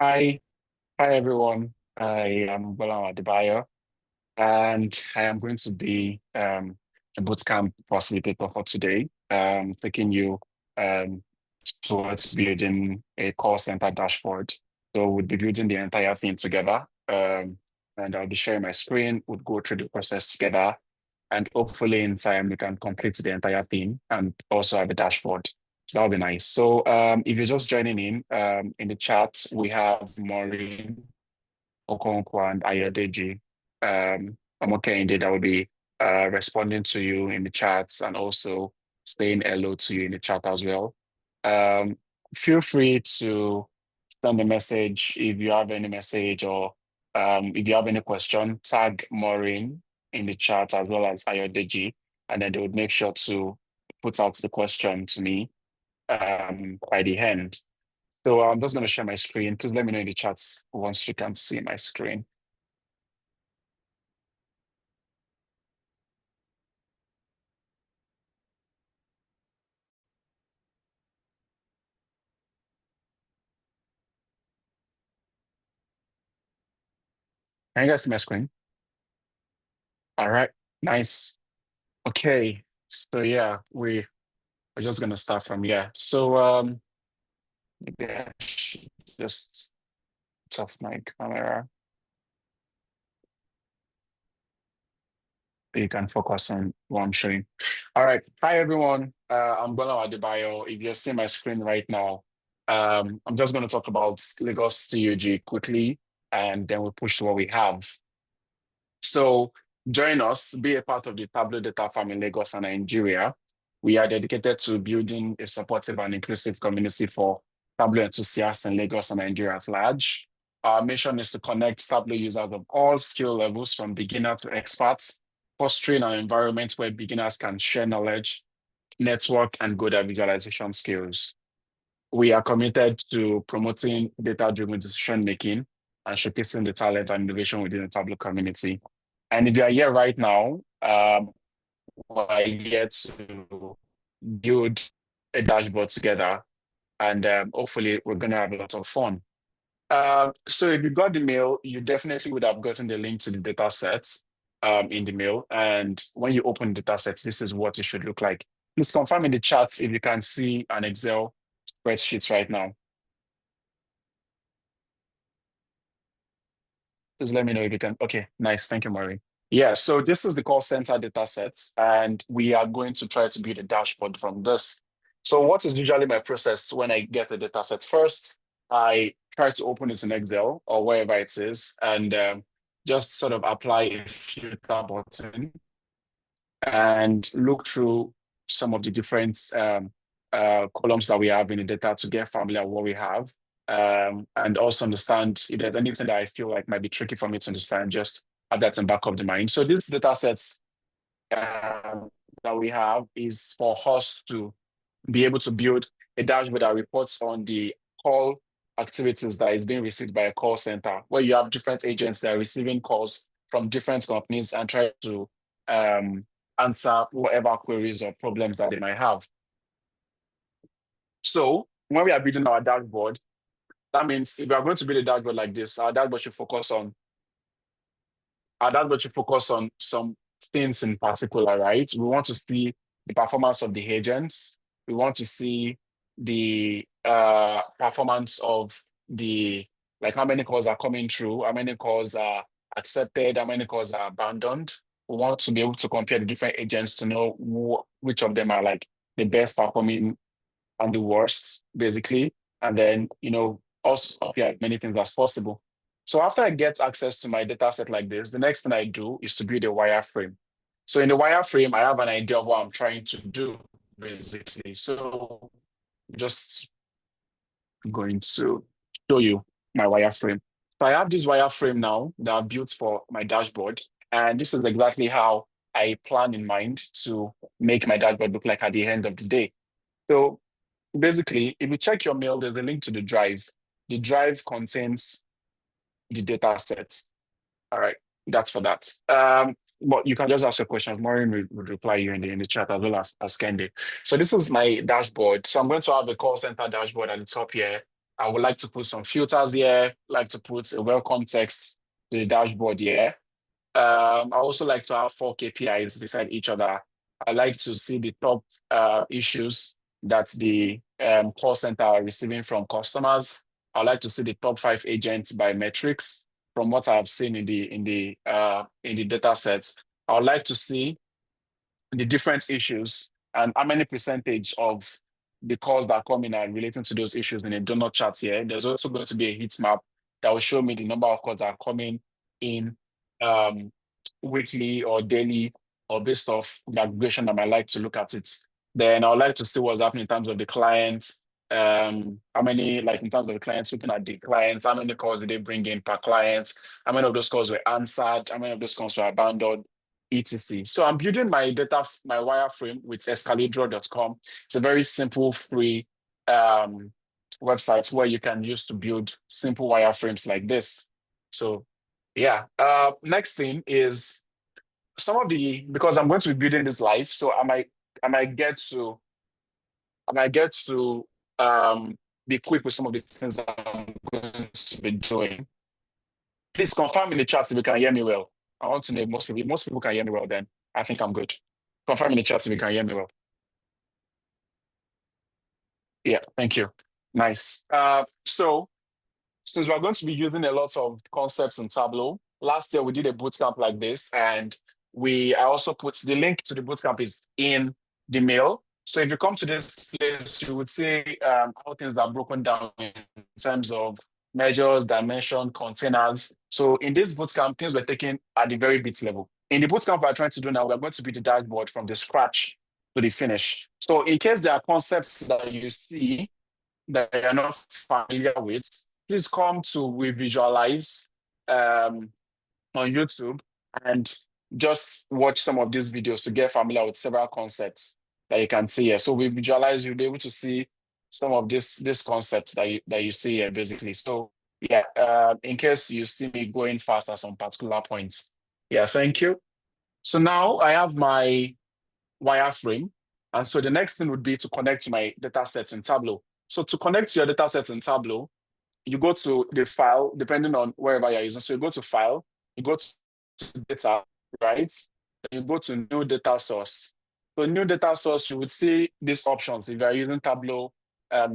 Hi, hi everyone. I am Gbolahan Adebayo, and I am going to be a bootcamp facilitator for today, taking you um, towards building a call center dashboard. So we'll be building the entire thing together, and I'll be sharing my screen. We'll go through the process together, and hopefully in time we can complete the entire thing and also have a dashboard. So that'll be nice. So if you're just joining in the chat, we have Maureen, Okonkwo, and Ayodeji. I'm okay indeed. I will be responding to you in the chats and also saying hello to you in the chat as well. Um, Feel free to send a message if you have any message or if you have any question, tag Maureen in the chat as well as Ayodeji, and then they would make sure to put out the question to me by the end. So I'm just going to share my screen. Please let me know in the chats once you can see my screen. Can you guys see my screen? All right, nice. Okay, so yeah, we're just gonna start from here. So maybe I should just turn off my camera so you can focus on what I'm showing. All right, hi everyone. I'm Gbolahan Adebayo. If you're seeing my screen right now, I'm just gonna talk about Lagos TUG quickly, and then we'll push to what we have. So join us, be a part of the Tableau data farm in Lagos and Nigeria. We are dedicated to building a supportive and inclusive community for Tableau enthusiasts in Lagos and Nigeria at large. Our mission is to connect Tableau users of all skill levels from beginner to experts, fostering an environment where beginners can share knowledge, network, and good at visualization skills. We are committed to promoting data-driven decision making and showcasing the talent and innovation within the Tableau community. And if you are here right now, we're here to build a dashboard together, and hopefully we're going to have a lot of fun. So if you got the mail, you definitely would have gotten the link to the data sets in the mail. And when you open the data sets, this is what it should look like. Please confirm in the chats if you can see an Excel spreadsheet right now. Just let me know if you can. Okay, nice. Thank you, Maureen. Yeah, so this is the call center data sets, and we are going to try to build a dashboard from this. So what is usually my process when I get the data set? First, I try to open it in Excel or wherever it is, and just sort of apply a filter button and look through some of the different columns that we have in the data to get familiar with what we have. And also understand if there's anything that I feel like might be tricky for me to understand, just have that in back of the mind. So this data sets that we have is for us to be able to build a dashboard that reports on the call activities that is being received by a call center, where you have different agents that are receiving calls from different companies and try to answer whatever queries or problems that they might have. So when we are building our dashboard, that means if we are going to build a dashboard like this, our dashboard should focus on some things in particular, right? We want to see the performance of the agents. We want to see the performance of the, like how many calls are coming through, how many calls are accepted, how many calls are abandoned. We want to be able to compare the different agents to know which of them are like the best performing and the worst, basically. And then, also compare as many things as possible. So after I get access to my data set like this, the next thing I do is to build a wireframe. So in the wireframe, I have an idea of what I'm trying to do, basically. So just going to show you my wireframe. So I have this wireframe now that I built for my dashboard. And this is exactly how I plan in mind to make my dashboard look like at the end of the day. So basically, if you check your mail, there's a link to the drive. The drive contains the data set. All right, that's for that. But you can just ask your questions. Maureen would reply you in the chat as well as Kendi. So this is my dashboard. So I'm going to have a call center dashboard at the top here. I would like to put some filters here, like to put a welcome text to the dashboard here. I also like to have 4 KPIs beside each other. I like to see the top issues that the call center are receiving from customers. I like to see the top 5 agents by metrics from what I have seen in the data sets. I would like to see the different issues and how many percentage of the calls that come in are relating to those issues in a donut chart here. There's also going to be a heat map that will show me the number of calls that are coming in um, weekly or daily or based off the aggregation that I like to look at it. Then I would like to see what's happening in terms of the clients. How many, like in terms of the clients, looking at the clients, how many calls did they bring in per client? How many of those calls were answered? How many of those calls were abandoned? etc. So I'm building my my wireframe with escalidro.com. It's a very simple, free website where you can use to build simple wireframes like this. So yeah, next thing is because I'm going to be building this live, so I might get to be quick with some of the things that I'm going to be doing. Please confirm in the chat if you can hear me well. I want to know most people can hear me well, then I think I'm good. Confirm in the chat if you can hear me well. Yeah, thank you. Nice. So since we're going to be using a lot of concepts in Tableau, last year we did a bootcamp like this, and I also put the link to the bootcamp is in the mail. So if you come to this place, you would see how things are broken down in terms of measures, dimension, containers. So in this bootcamp, things were taken at the very bit level. In the bootcamp we're trying to do now, we're going to build the dashboard from the scratch to the finish. So in case there are concepts that you see that you're not familiar with, please come to We Visualize on YouTube and just watch some of these videos to get familiar with several concepts that you can see here. So We Visualize, you'll be able to see some of this concepts that you see here, basically. So yeah, in case you see me going fast at some particular points. Yeah, thank you. So now I have my wireframe. And so the next thing would be to connect to my data sets in Tableau. So to connect to your data sets in Tableau, you go to the file, depending on wherever you're using. So you go to file, you go to data, right? You go to new data source. So new data source, you would see these options if you're using Tableau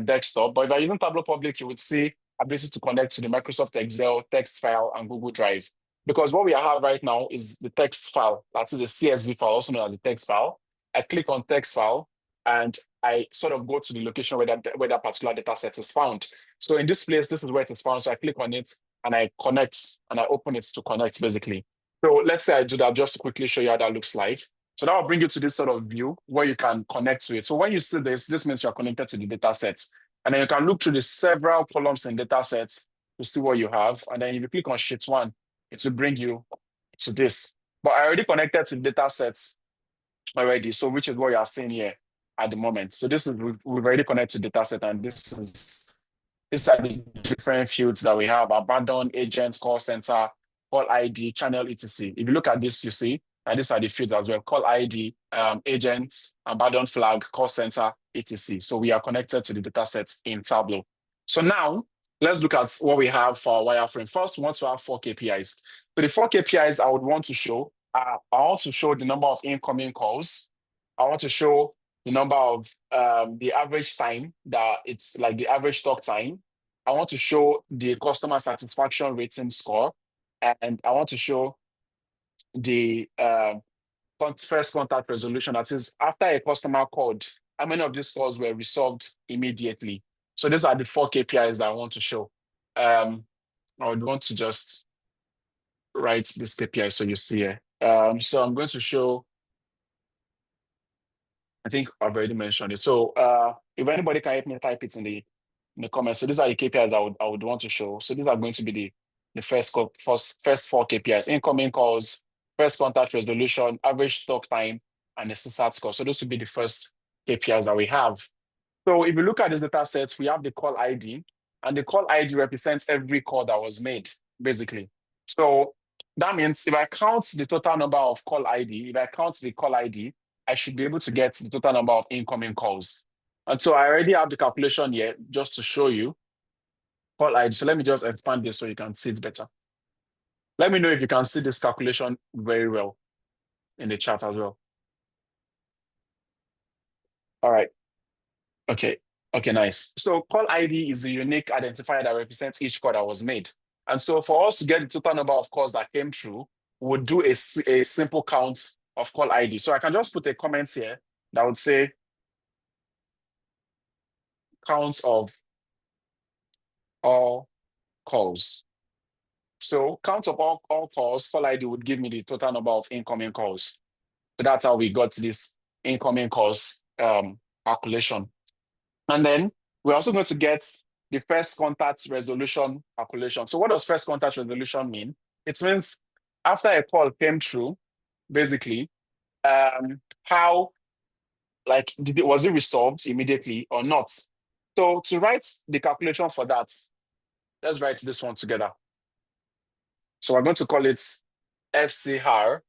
desktop. But if you're using Tableau public, you would see ability to connect to the Microsoft Excel, text file, and Google Drive. Because what we have right now is the text file. That's the CSV file, also known as the text file. I click on text file, and I sort of go to the location where that particular data set is found. So in this place, this is where it is found. So I click on it and I connect and I open it to connect, basically. So let's say I do that just to quickly show you how that looks like. So that will bring you to this sort of view where you can connect to it. So when you see this means you're connected to the data sets. And then you can look through the several columns in data sets to see what you have. And then if you click on sheet 1, it will bring you to this. But I already connected to the data sets already. So which is what you are seeing here at the moment. So this is, we've already connected to data set, and these are the different fields that we have: abandoned, agents, call center, call ID, channel, etc. If you look at this, you see that these are the fields as well: call ID, agents, abandoned flag, call center, etc. So we are connected to the data sets in Tableau. So now let's look at what we have for our wireframe. First, we want to have 4 KPIs. So the 4 KPIs I would want to show, I want to show the number of incoming calls. I want to show the number of the average time that it's like the average talk time. I want to show the customer satisfaction rating score, and I want to show the first contact resolution. That is, after a customer called, how many of these calls were resolved immediately. So these are the 4 KPIs that I want to show. I would want to just write this KPI so you see it. So I'm going to show, I think I've already mentioned it. So if anybody can help me type it in the comments. So these are the KPIs I would want to show. So these are going to be the first 4 KPIs: incoming calls, first contact resolution, average talk time, and the CSAT score. So those would be the first KPIs that we have. So if you look at this data set, we have the call ID, and the call ID represents every call that was made, basically. So that means if I count the total number of call ID, if I count the call ID, I should be able to get the total number of incoming calls. And so I already have the calculation here just to show you. call ID. So let me just expand this so you can see it better. Let me know if you can see this calculation very well in the chat as well. All right. Okay. Okay, nice. So call ID is the unique identifier that represents each call that was made. And so for us to get the total number of calls that came through, we'll do a simple count of call ID. So I can just put a comment here that would say count of all calls. So count of all calls, call ID would give me the total number of incoming calls. So that's how we got this incoming calls calculation. And then we're also going to get the first contact resolution calculation. So what does first contact resolution mean? It means after a call came through, basically, how, like, was it resolved immediately or not? So to write the calculation for that, let's write this one together. So we're going to call it FCR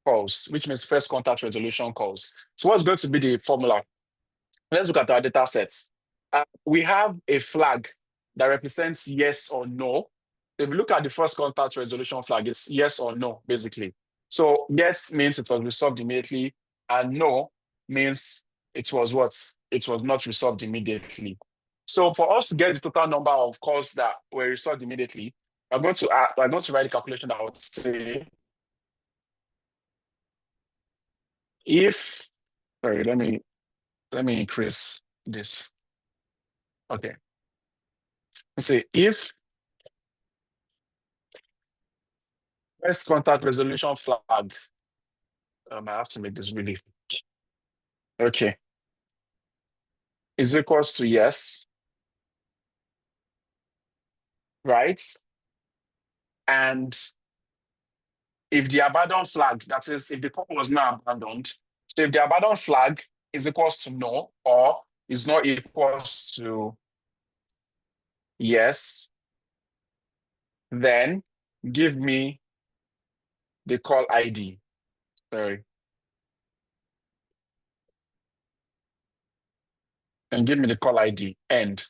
calls, which means first contact resolution calls. So what's going to be the formula? Let's look at our data sets. We have a flag that represents yes or no. If we look at the first contact resolution flag, it's yes or no, basically. So yes means it was resolved immediately, and no means it was what? It was not resolved immediately. So for us to get the total number of calls that were resolved immediately, we're going to write a calculation that would say if, sorry, let me increase this. Okay. Let's say if first contact resolution flag, I have to make this really, okay, is equals to yes, right? And if the abandoned flag, that is, if the call was not abandoned, so if the abandoned flag is equals to no or is not equals to yes, then give me the call ID. Sorry. And give me the call ID, end.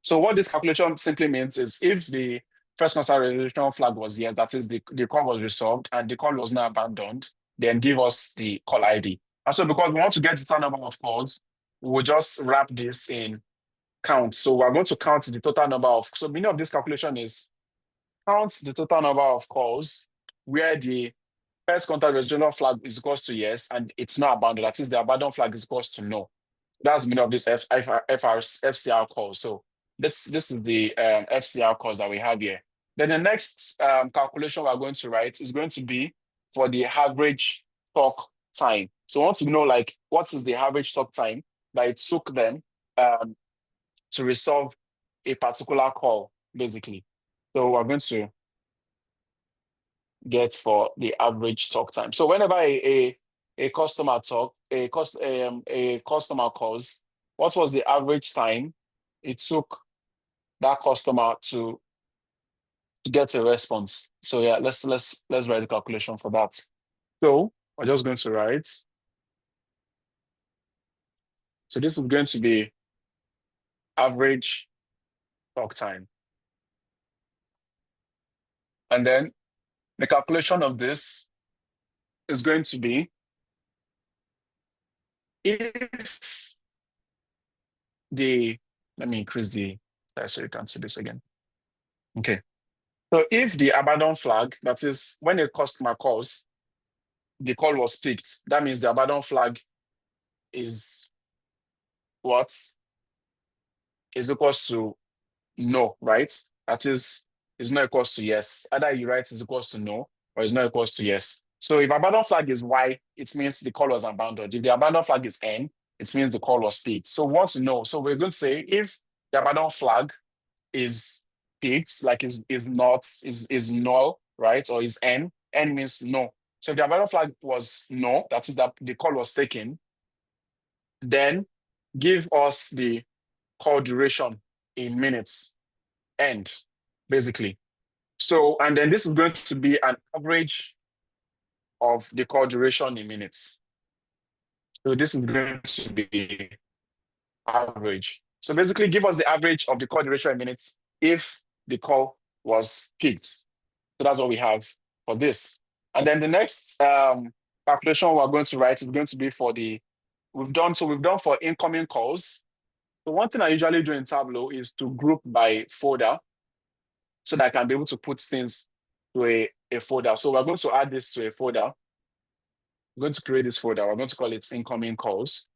So what this calculation simply means is if the first contact resolution flag was yes, that is the call was resolved and the call was not abandoned, then give us the call ID. And so because we want to get the total number of calls, we'll just wrap this in count. So we're going to count the total number of, so meaning of this calculation is count the total number of calls where the first contact resolution flag is equals to yes and it's not abandoned. That is the abandoned flag is equals to no. That's the meaning of this FCR call. So this is the FCR calls that we have here. Then the next calculation we're going to write is going to be for the average talk time. So I want to know, like, what is the average talk time that it took them to resolve a particular call, basically. So we're going to get for the average talk time. So whenever a customer a customer calls, what was the average time it took that customer to get a response? So yeah, let's write the calculation for that. So we're just going to write. So this is going to be average talk time. And then the calculation of this is going to be if let me increase the size so you can see this again. Okay. So if the abandon flag, that is when a customer calls, the call was picked, that means the abandon flag is what? Is equals to no, right? That is not equals to yes. Either you write is equals to no or is not equals to yes. So if abandon flag is Y, it means the call was abandoned. If the abandon flag is N, it means the call was picked. So what to know? So we're going to say if the abandon flag is picked, like is null, right? Or is N means no. So if the abandon flag was no, that is that the call was taken, then give us the call duration in minutes, end, basically. So, and then this is going to be an average of the call duration in minutes. So this is going to be average. So basically, give us the average of the call duration in minutes if the call was picked. So that's what we have for this. And then the next calculation we're going to write is going to be for we've done for incoming calls. So one thing I usually do in Tableau is to group by folder so that I can be able to put things to a folder. So we're going to add this to a folder. We're going to create this folder. We're going to call it incoming calls.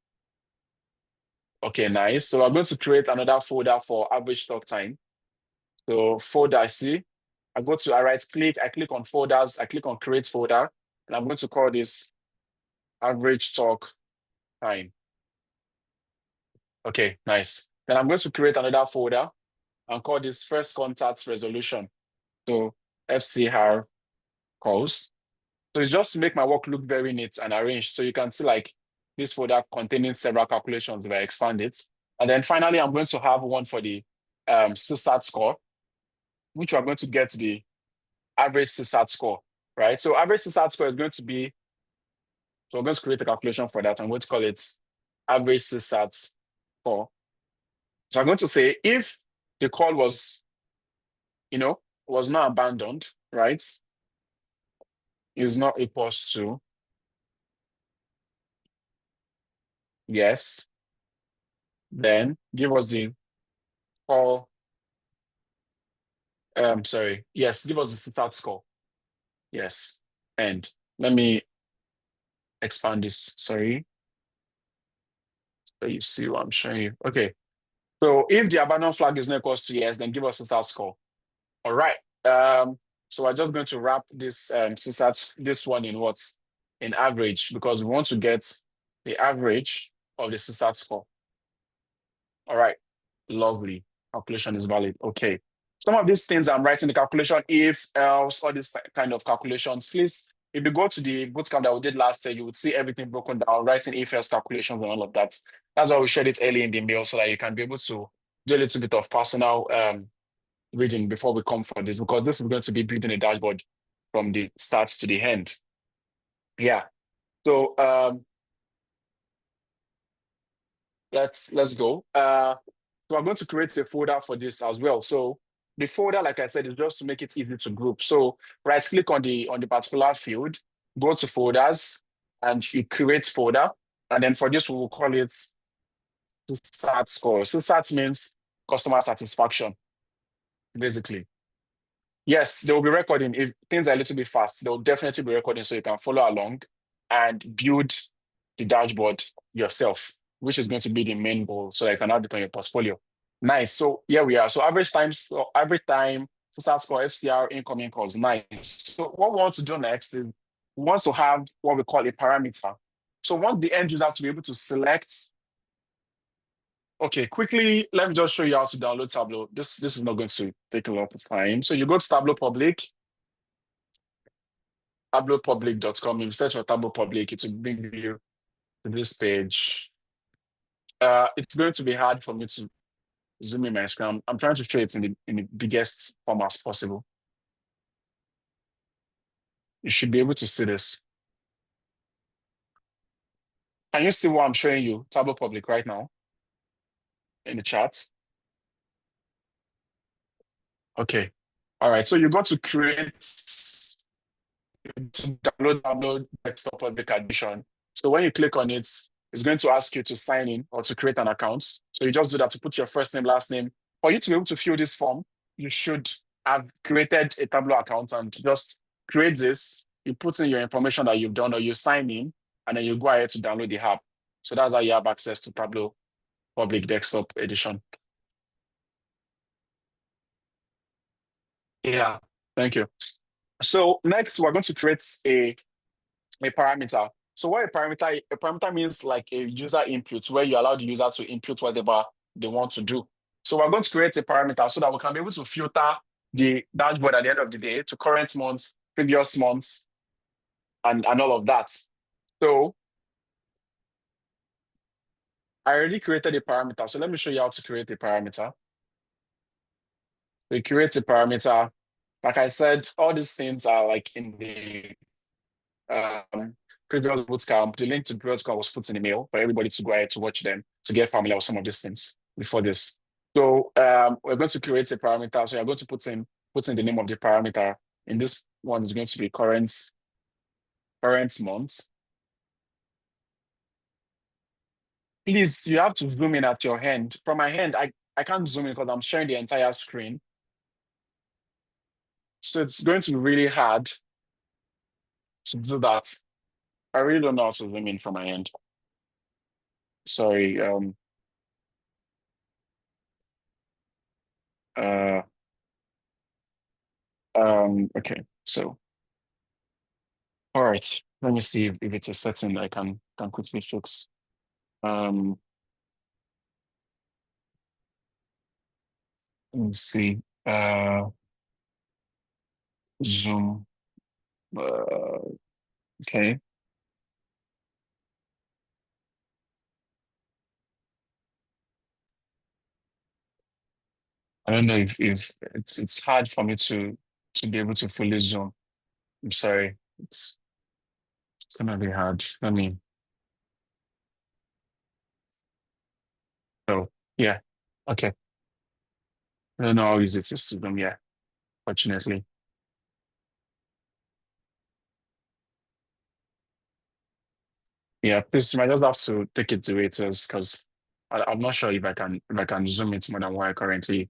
Okay, nice. So I'm going to create another folder for average talk time. So folder, I right click, I click on folders, I click on create folder, and I'm going to call this average talk time. Okay, nice. Then I'm going to create another folder and call this first contact resolution. So FCR calls. So it's just to make my work look very neat and arranged. So you can see like this folder containing several calculations if I expand it. And then finally, I'm going to have one for the CSAT score, which we're going to get the average CSAT score, right? So average CSAT score is going to be, so I'm going to create a calculation for that. I'm going to call it average CSAT score. So I'm going to say if the call was, was not abandoned, right? Is not equals to yes, then give us the call. Yes, give us the CSAT score. Yes, and let me expand this. Sorry. So you see what I'm showing you. Okay. So if the abandon flag is not equals to yes, then give us a CSAT score. All right. So we're just going to wrap this CSAT, this one in what? In average, because we want to get the average of the CSAT score. All right. Lovely. Calculation is valid. Okay. Some of these things I'm writing the calculation, if, else, all these kind of calculations, please, if you go to the bootcamp that we did last year, you would see everything broken down, writing if else calculations and all of that. That's why we shared it early in the mail so that you can be able to do a little bit of personal reading before we come for this, because this is going to be building a dashboard from the start to the end. Yeah. So let's go. So I'm going to create a folder for this as well. So the folder, like I said, is just to make it easy to group. So right click on the particular field, go to folders, and you create folder. And then for this, we will call it CSAT score. CSAT means customer satisfaction, basically. Yes, they will be recording. If things are a little bit fast, they'll definitely be recording so you can follow along and build the dashboard yourself, which is going to be the main goal so that you can add it on your portfolio. Nice. So here we are. So average time, CSAT score, FCR, incoming calls. Nice. So what we want to do next is we want to have what we call a parameter. So we want the end user to be able to select. Okay, quickly, let me just show you how to download Tableau. This is not going to take a lot of time. So you go to Tableau Public, tableupublic.com. You search for Tableau Public, it will bring you to this page. It's going to be hard for me to zoom in my screen. I'm trying to show it in the biggest form as possible. You should be able to see this. Can you see what I'm showing you? Tableau Public right now in the chat. Okay. All right. So you got to download Tableau Desktop Public Edition. So when you click on it, it's going to ask you to sign in or to create an account. So you just do that to put your first name, last name. For you to be able to fill this form, you should have created a Tableau account and just create this. You put in your information that you've done or you sign in, and then you go ahead to download the app. So that's how you have access to Tableau Public Desktop Edition. Yeah, thank you. So next, we're going to create a parameter. So what a parameter means like a user input where you allow the user to input whatever they want to do. So we're going to create a parameter so that we can be able to filter the dashboard at the end of the day to current months, previous months, and all of that. So I already created a parameter. So let me show you how to create a parameter. We create a parameter. Like I said, all these things are like in the previous bootcamp. The link to the previous bootcamp was put in the mail for everybody to go ahead to watch them to get familiar with some of these things. before this. So we're going to create a parameter. So you're going to put in the name of the parameter. In this one is going to be current month. Please, you have to zoom in at your hand. From my hand, I can't zoom in because I'm sharing the entire screen. So it's going to be really hard to do that. I really don't know how to zoom in from my end. Sorry. Uh, okay. So, all right. Let me see if it's a setting I can quickly fix. Let me see. Zoom. Okay. I don't know if it's hard for me to be able to fully zoom. I'm sorry. It's gonna be hard. Let me. Oh, yeah. Okay. I don't know how easy it is to zoom. Yeah. Fortunately. Yeah. Please, you might just have to take it the way it is because I'm not sure if I can zoom it more than what I currently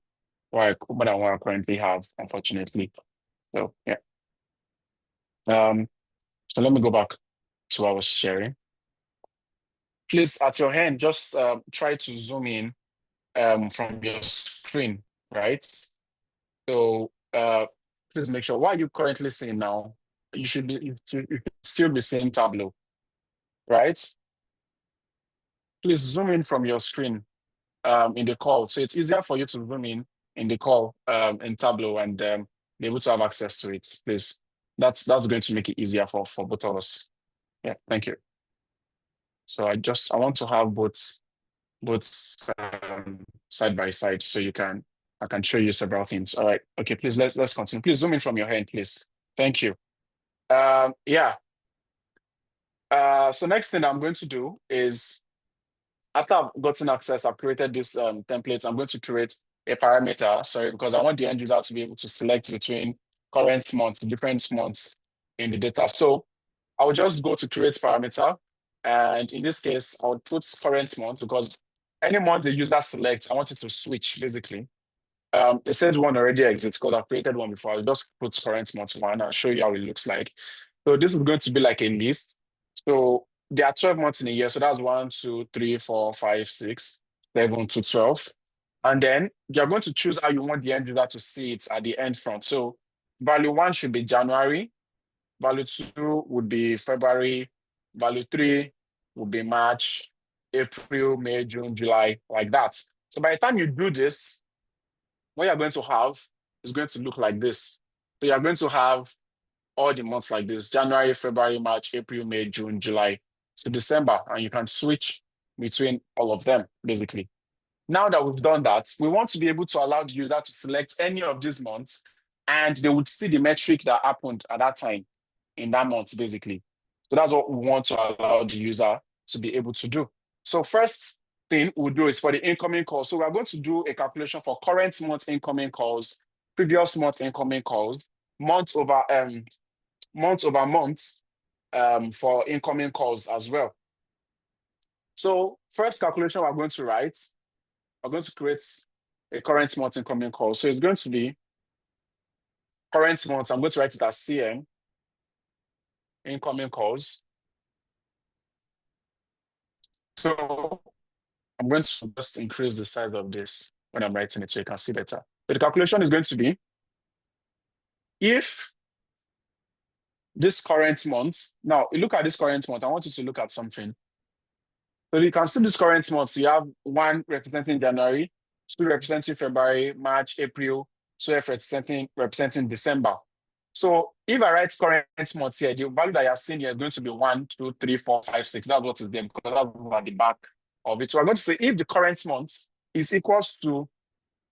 have. Unfortunately. So yeah. So let me go back to what I was sharing. Please, at your hand, just try to zoom in from your screen, right? So please make sure what are you currently seeing now? You should still be seeing Tableau, right? Please zoom in from your screen in the call. So it's easier for you to zoom in the call in Tableau and be able to have access to it. Please, that's going to make it easier for both of us. Yeah, thank you. So I want to have both side by side so I can show you several things. All right. Okay, please let's continue. Please zoom in from your hand, please. Thank you. Yeah. So next thing I'm going to do is after I've gotten access, I've created this template. I'm going to create a parameter, sorry, because I want the end user to be able to select between current months, different months in the data. So I will just go to create parameter. And in this case, I would put current month because any month the user selects, I want it to switch basically. It said one already exists because I've created one before. I'll just put current month one. I'll show you how it looks like. So this is going to be like a list. So there are 12 months in a year. So that's 1, 2, 3, 4, 5, 6, 7 to 12. And then you're going to choose how you want the end user to see it at the end front. So value one should be January. Value two would be February. Value three would be March, April, May, June, July, like that. So by the time you do this, what you're going to have is going to look like this. So you're going to have all the months like this: January, February, March, April, May, June, July to December, and you can switch between all of them, basically. Now that we've done that, we want to be able to allow the user to select any of these months, and they would see the metric that happened at that time in that month, basically. So that's what we want to allow the user to be able to do. So first thing we'll do is for the incoming calls. So we're going to do a calculation for current month incoming calls, previous month incoming calls, month over month for incoming calls as well. So first calculation we're going to write, we're going to create a current month incoming call. So it's going to be current month. I'm going to write it as CM, incoming calls. So I'm going to just increase the size of this when I'm writing it so you can see better. But the calculation is going to be if this current month, now you look at this current month, I want you to look at something. So you can see this current month. So you have one representing January, two representing February, March, April, 12 representing December. So if I write current month here, the value that you're seeing here is going to be 1, 2, 3, 4, 5, 6. That's what is there because that's at the back of it. So I'm going to say if the current month is equals to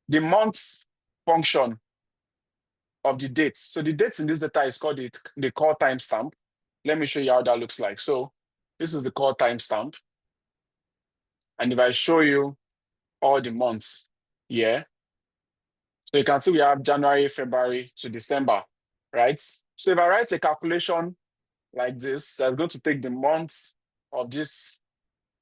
the month function of the dates. So the dates in this data is called the call timestamp. Let me show you how that looks like. So this is the call timestamp. And if I show you all the months. Yeah. So you can see we have January, February to December, right? So if I write a calculation like this, that's going to take the months of this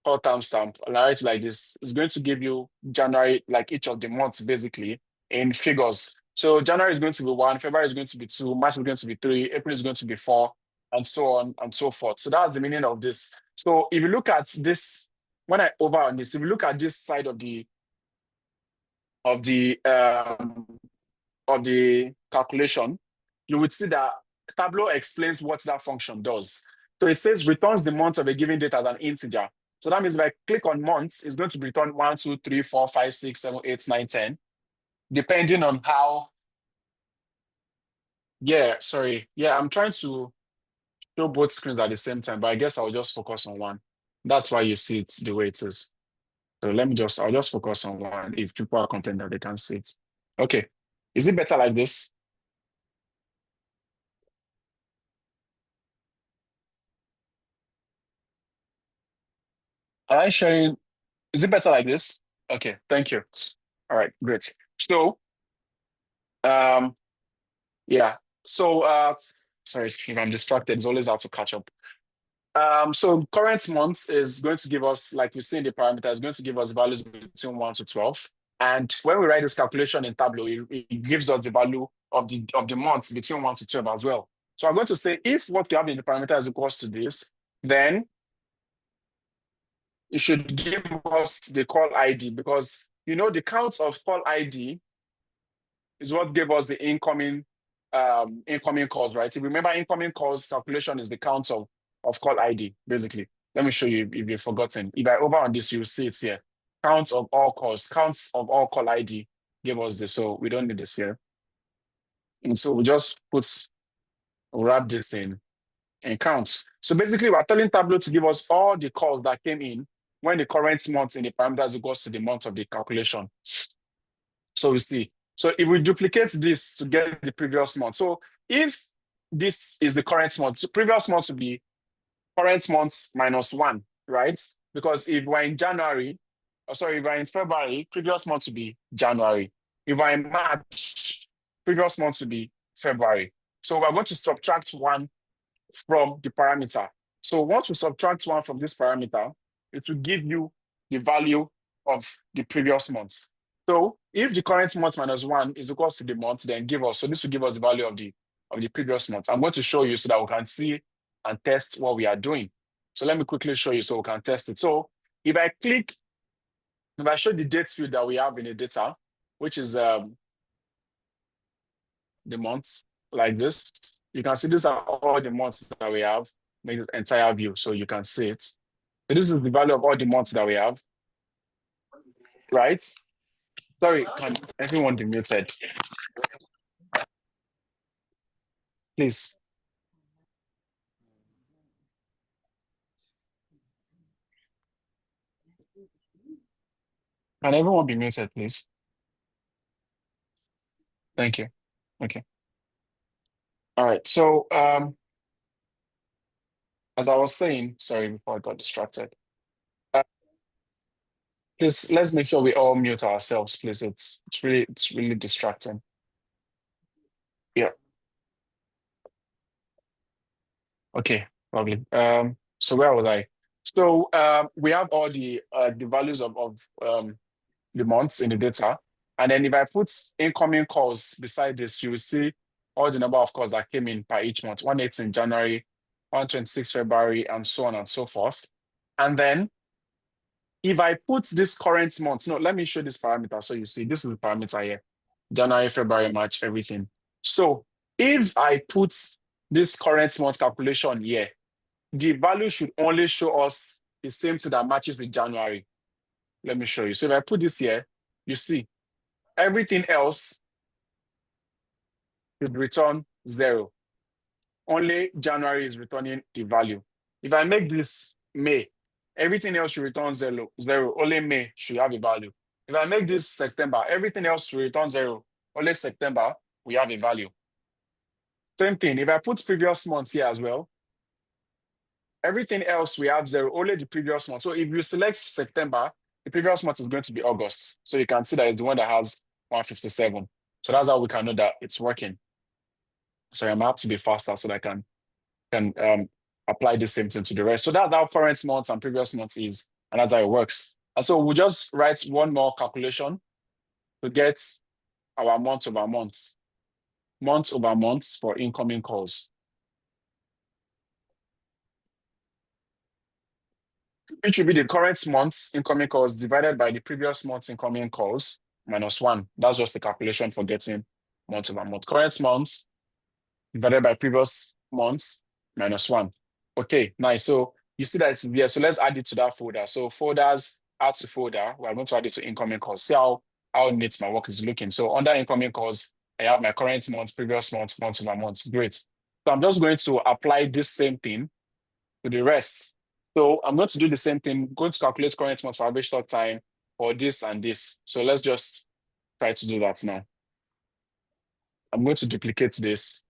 whole timestamp, and I write it like this, it's going to give you January, like each of the months basically in figures. So January is going to be 1, February is going to be 2, March is going to be 3, April is going to be 4, and so on and so forth. So that's the meaning of this. So if you look at this, when I over on this, if you look at this side of of the um, the calculation, you would see that Tableau explains what that function does. So it says returns the month of a given date as an integer. So that means if I click on months, it's going to return 1, 2, 3, 4, 5, 6, 7, 8, 9, 10, depending on how. Yeah, sorry. Yeah, I'm trying to show both screens at the same time, but I guess I'll just focus on one. That's why you see it the way it is. So I'll just focus on one if people are complaining that they can't see it. Okay. Is it better like this? Am I showing? Is it better like this? Okay, thank you. All right, great. So, um, yeah. So, sorry if I'm distracted. It's always hard to catch up. So current month is going to give us, like we see in the parameter, is going to give us values between 1 to 12. And when we write this calculation in Tableau, it gives us the value of the months between 1 to 12 as well. So I'm going to say if what we have in the parameter is equals to this, then it should give us the call ID, because the count of call ID is what gave us the incoming calls, right? If you remember, incoming calls calculation is the count of call ID, basically. Let me show you if you've forgotten. If I over on this, you'll see it here. Counts of all calls, counts of all call ID gave us this. So we don't need this here. And so we just wrap this in count. So basically, we're telling Tableau to give us all the calls that came in when the current month in the parameters equals to the month of the calculation. So we see. So if we duplicate this to get the previous month. So if this is the current month, so previous month would be current month minus 1, right? Because if we're in January, if we're in February, previous month would be January. If we're in March, previous month would be February. So we're going to subtract 1 from the parameter. So once we subtract 1 from this parameter, it will give you the value of the previous month. So if the current month minus 1 is equals to the month, then so this will give us the value of the previous month. I'm going to show you so that we can see and test what we are doing. So let me quickly show you so we can test it. So if I show the date field that we have in the data, which is the months like this, you can see these are all the months that we have, make the entire view so you can see it. So this is the value of all the months that we have, right? Sorry, can everyone be muted? Please. Can everyone be muted, please? Thank you. Okay. All right. So as I was saying, sorry, before I got distracted. Please let's make sure we all mute ourselves, please. It's really distracting. Yeah. Okay, probably. So where was I? So we have all the values of the months in the data. And then if I put incoming calls beside this, you will see all the number of calls that came in by each month, 118 January, 126 February, and so on and so forth. And then if I put this current month, no, let me show this parameter. So you see, this is the parameter here, January, February, March, everything. So if I put this current month calculation here, the value should only show us the same thing that matches with January. Let me show you. So if I put this here, you see everything else should return 0. Only January is returning the value. If I make this May, everything else should return 0. Only May should have a value. If I make this September, everything else should return 0. Only September we have a value. Same thing. If I put previous months here as well, everything else we have 0. Only the previous month. So if you select September, the previous month is going to be August. So you can see that it's the one that has 157. So that's how we can know that it's working. So I have to be faster so that I can apply the same thing to the rest. So that's how current month and previous month is, and that's how it works. And so we'll just write one more calculation to get our month over month for incoming calls. It should be the current month's incoming calls divided by the previous month's incoming calls minus 1. That's just the calculation for getting month over month. Current month divided by previous month minus 1. Okay, nice. So you see that it's there. So let's add it to that folder. So folders, add to folder. We're going to add it to incoming calls. See how neat my work is looking. So under incoming calls, I have my current month, previous month, month over month. Great. So I'm just going to apply this same thing to the rest. So I'm going to do the same thing, going to calculate current month for average talk time for this and this. So let's just try to do that now. I'm going to duplicate this,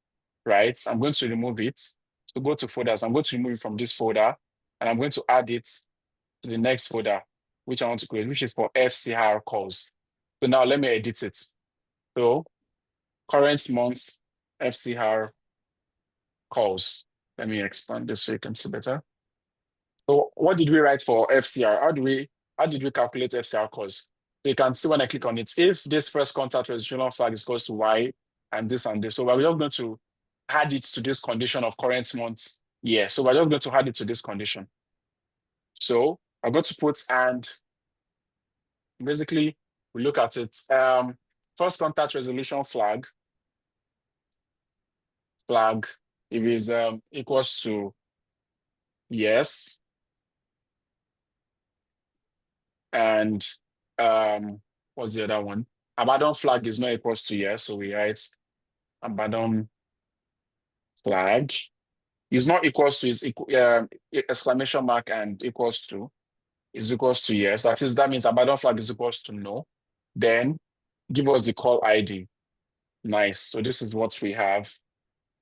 right? I'm going to remove it. So go to folders. I'm going to remove it from this folder, and I'm going to add it to the next folder, which I want to create, which is for FCR calls. So now let me edit it. So current month FCR calls. Let me expand this so you can see better. So what did we write for FCR? How did we calculate FCR calls? So you can see when I click on it, if this first contact resolution flag is equals to Y and this, so we're just going to add it to this condition of current month year. So we're just going to add it to this condition. So I'm going to put, and basically we look at it. First contact resolution flag, if is equals to yes, and what's the other one? Abandon flag is not equals to yes, so we write abandon flag is not equals to, is exclamation mark and equals to is equals to yes. That means abandon flag is equals to no. Then give us the call ID. Nice. So this is what we have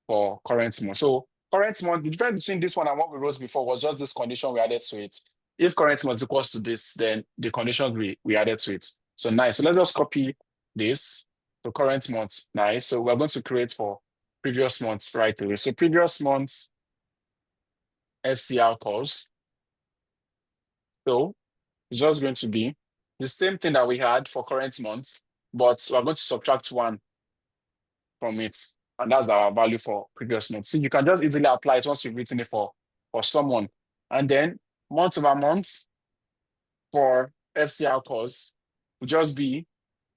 for current month. So current month, the difference between this one and what we wrote before was just this condition we added to it. If current month is equals to this, then the condition we added to it. So nice. So let's just copy this to current month. Nice. So we're going to create for previous months right away. So previous months FCR calls. So it's just going to be the same thing that we had for current month, but we're going to subtract 1 from it. And that's our value for previous month. So you can just easily apply it once you've written it for someone. And then month over month for FCR calls will just be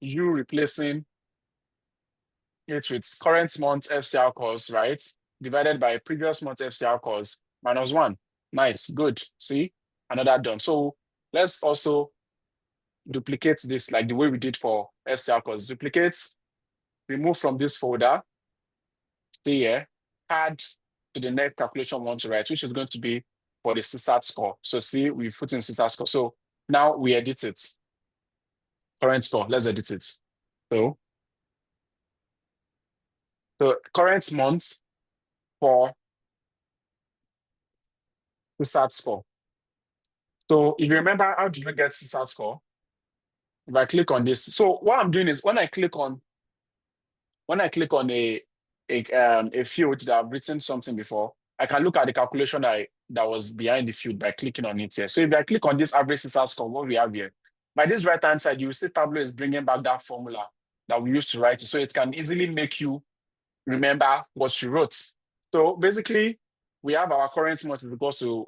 you replacing it with current month FCR calls, right? Divided by previous month FCR calls minus 1. Nice, good. See, another done. So let's also duplicate this like the way we did for FCR calls. Duplicate, remove from this folder, stay here, add to the next calculation we want to write, which is going to be for the CSAT score. So see, we've put in CSAT score. So now we edit it. Current score, let's edit it. So current month for CSAT score. So if you remember, how did we get CSAT score? If I click on this, so what I'm doing is when I click on a field that I've written something before, I can look at the calculation that was behind the field by clicking on it here. So if I click on this average CSAT score, what we have here, by this right-hand side, you see Tableau is bringing back that formula that we used to write it. So it can easily make you remember what you wrote. So basically, we have our current month is equals to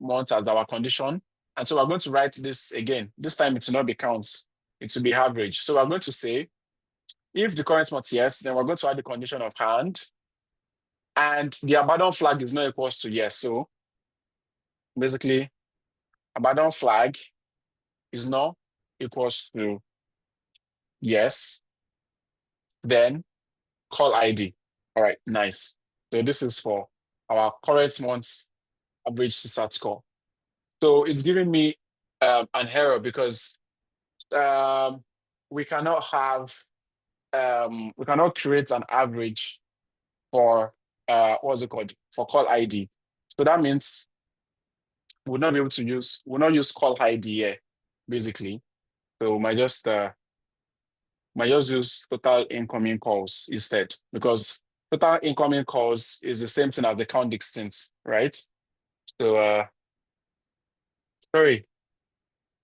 month as our condition. And so we're going to write this again. This time it will not be counts, it will be average. So we're going to say, if the current month yes, then we're going to add the condition of hand. And the abandon flag is not equals to yes. So basically, abandon flag is not equals to yes. Then call ID. All right, nice. So this is for our current month average CSAT score. So it's giving me an error because we cannot create an average for what's it called, for call ID. So that means we'll not use call ID here basically. So might just use total incoming calls instead, because total incoming calls is the same thing as the count distinct, right? So sorry,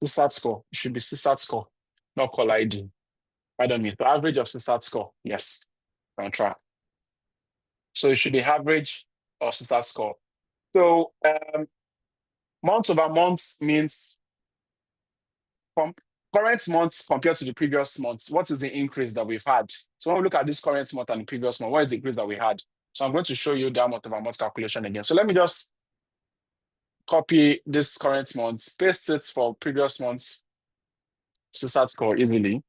CSAT score. It should be CSAT score, not call ID. Pardon me. The average of CSAT score. Yes, on track. So it should be average of CSAT score. So month over month means com current month compared to the previous month. What is the increase that we've had? So when we look at this current month and the previous month, what is the increase that we had? So I'm going to show you that month over month calculation again. So let me just copy this current month, paste it for previous month, CSAT score easily.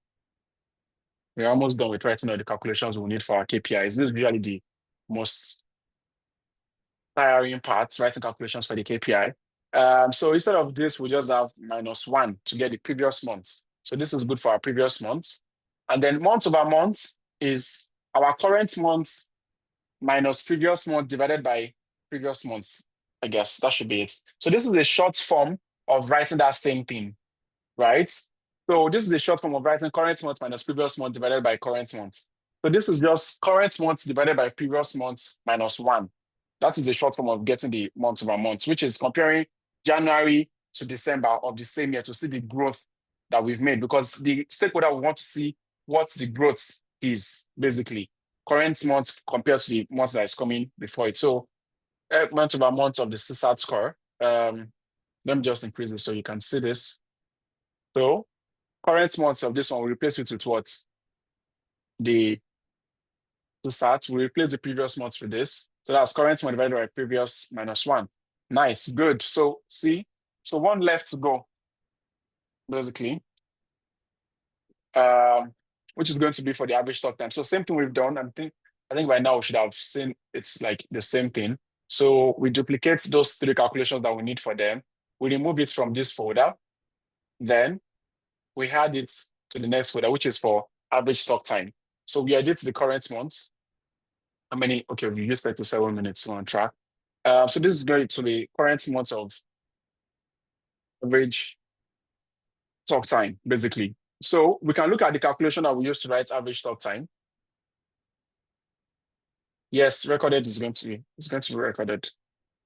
We're almost done with writing all the calculations we need for our KPIs. This is usually the most tiring part, writing calculations for the KPI. So instead of this, we just have -1 to get the previous month. So this is good for our previous month. And then month over month is our current month minus previous month divided by previous month. I guess that should be it. So this is a short form of writing that same thing, right? So this is a short form of writing current month minus previous month divided by current month. So this is just current month divided by previous month -1. That is a short form of getting the month over month, which is comparing January to December of the same year to see the growth that we've made, because the stakeholder will want to see what the growth is, basically. Current month compared to the month that is coming before it. So month over month of the CSAT score. Let me just increase it so you can see this. So current month of this one, we replace it with what? The CSAT. We replace the previous month with this. So that's current month divided by previous -1. Nice, good. So see, so one left to go, basically, which is going to be for the average talk time. So same thing we've done. I think by now we should have seen it's like the same thing. So we duplicate those 3 calculations that we need for them. We remove it from this folder. Then we add it to the next folder, which is for average talk time. So we edit the current month. How many? Okay, we used 37 minutes on track. So this is going to be current month of average talk time, basically. So we can look at the calculation that we used to write average talk time. Yes, recorded is going to be recorded.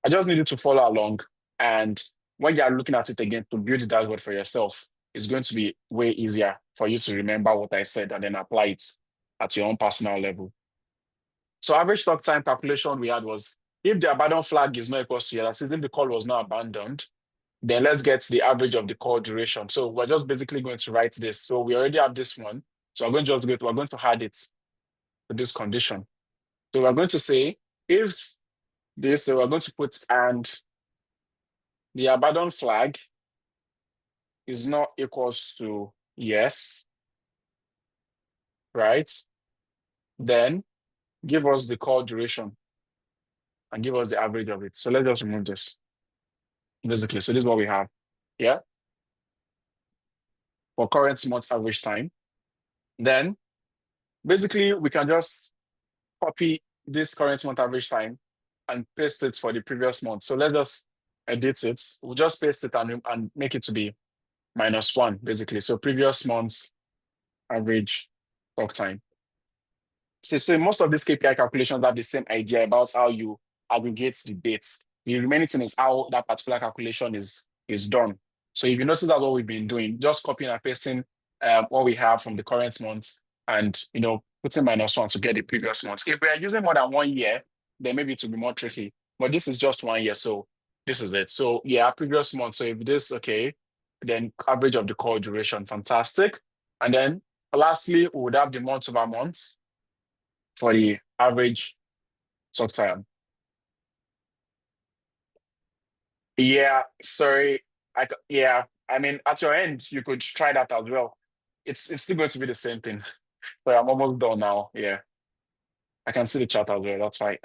I just need you to follow along. And when you are looking at it again to build the dashboard for yourself, it's going to be way easier for you to remember what I said and then apply it at your own personal level. So average talk time calculation we had was, if the abandon flag is not equal to yes, if the call was not abandoned, then let's get the average of the call duration. So we're just basically going to write this. So we already have this one. So we're going to add it to this condition. So we're going to say if this, so we're going to put and the abandon flag is not equals to yes, right? Then give us the call duration and give us the average of it. So let's just remove this, basically. So this is what we have, yeah? For current month average time. Then basically we can just copy this current month average time and paste it for the previous month. So let's just edit it. We'll just paste it and make it to be -1, basically. So previous month average talk time. So most of these KPI calculations have the same idea about how you aggregate the dates. The remaining thing is how that particular calculation is done. So if you notice that's what we've been doing, just copying and pasting what we have from the current month and putting -1 to get the previous month. If we are using more than 1 year, then maybe it will be more tricky. But this is just 1 year, so this is it. So yeah, previous month. So if this okay, then average of the call duration, fantastic. And then lastly, we would have the month over month for the average talk time. Yeah, sorry. I mean, at your end, you could try that as well. It's still going to be the same thing. But I'm almost done now. Yeah, I can see the chat as well. That's fine.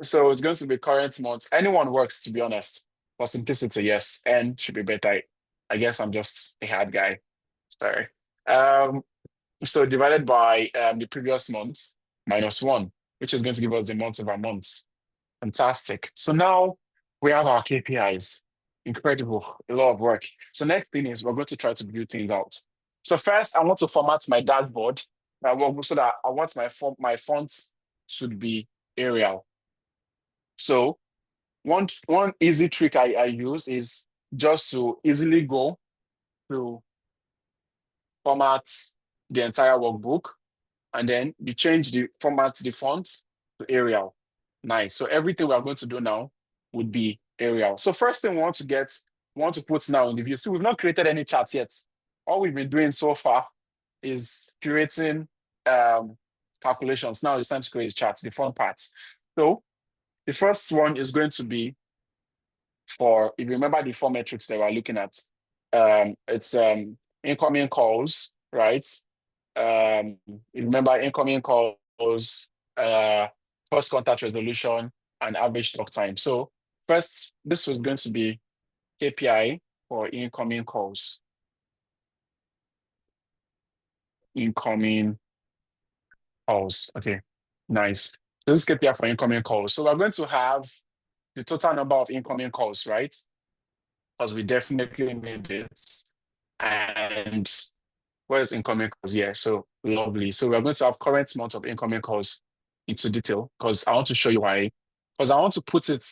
So it's going to be current month. Anyone works, to be honest. For simplicity, yes. And should be better. I guess I'm just a hard guy. Sorry. So divided by the previous month -1, which is going to give us the month over month. Fantastic. So now we have our KPIs. Incredible, a lot of work. So next thing is we're going to try to build things out. So first, I want to format my dashboard so that I want my fonts should be Arial. So one easy trick I use is just to easily go to format the entire workbook, and then you change the format, the font to Arial. Nice. So everything we are going to do now would be Arial. So first thing we want to put now in the view. See, we've not created any charts yet. All we've been doing so far is creating calculations. Now it's time to create charts, the front parts. So the first one is going to be for, if you remember the four metrics that we're looking at, it's incoming calls, right? Remember incoming calls, first contact resolution, and average talk time. So first, this was going to be KPI for incoming calls. Incoming calls. Okay, nice. So this is KPI for incoming calls. So we're going to have the total number of incoming calls, right? Because we definitely need it. And where's incoming calls? Yeah, so lovely. So we're going to have current month of incoming calls into detail because I want to show you why. Because I want to put it.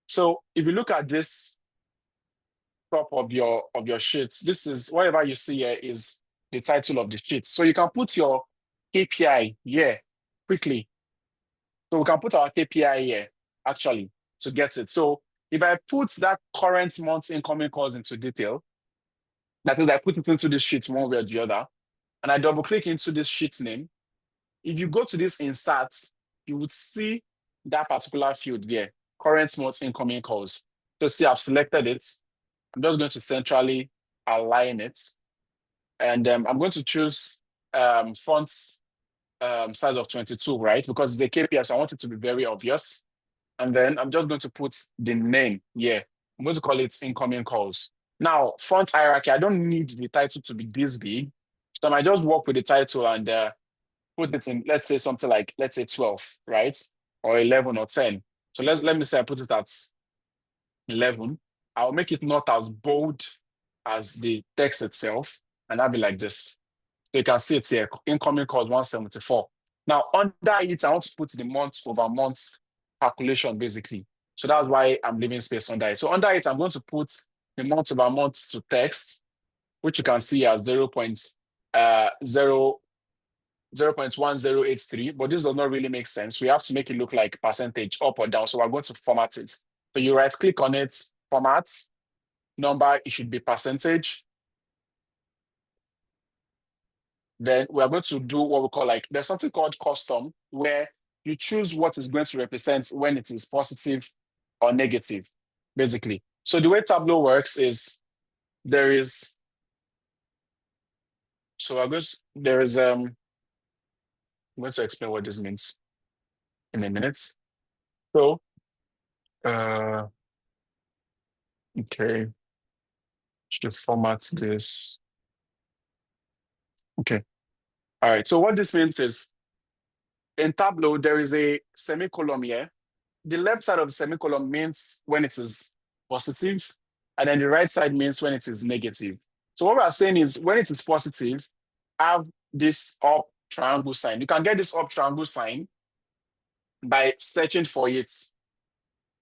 So if you look at this top of your sheet, this is whatever you see here is the title of the sheet. So you can put your KPI here quickly. So we can put our KPI here actually to get it. So if I put that current month incoming calls into detail, that is, I put it into this sheet one way or the other, and I double click into this sheet name. If you go to this insert, you would see that particular field there, current month incoming calls. So see, I've selected it. I'm just going to centrally align it. And I'm going to choose font size of 22, right? Because it's a KPI, so I want it to be very obvious. And then I'm just going to put the name here. I'm going to call it incoming calls. Now, font hierarchy, I don't need the title to be this big. So I might just work with the title and put it in, let's say something like, let's say 12, right? Or 11 or 10. So let me say I put it at 11. I'll make it not as bold as the text itself, and that'll be like this. So you can see it here, incoming calls 174. Now, under it, I want to put the month over month calculation, basically. So that's why I'm leaving space under it. So under it, I'm going to put the month over month to text, which you can see as 0.1083, but this does not really make sense. We have to make it look like percentage up or down. So we're going to format it. So you right click on it, format, number, it should be percentage. Then we're going to do what we call there's something called custom, where you choose what is going to represent when it is positive or negative, basically. So the way Tableau works is I'm going to explain what this means in a minute. So, okay, should format this. Okay. All right. So what this means is in Tableau, there is a semicolon here. The left side of the semicolon means when it is positive, and then the right side means when it is negative. So what we are saying is when it is positive, have this up triangle sign. You can get this up triangle sign by searching for it.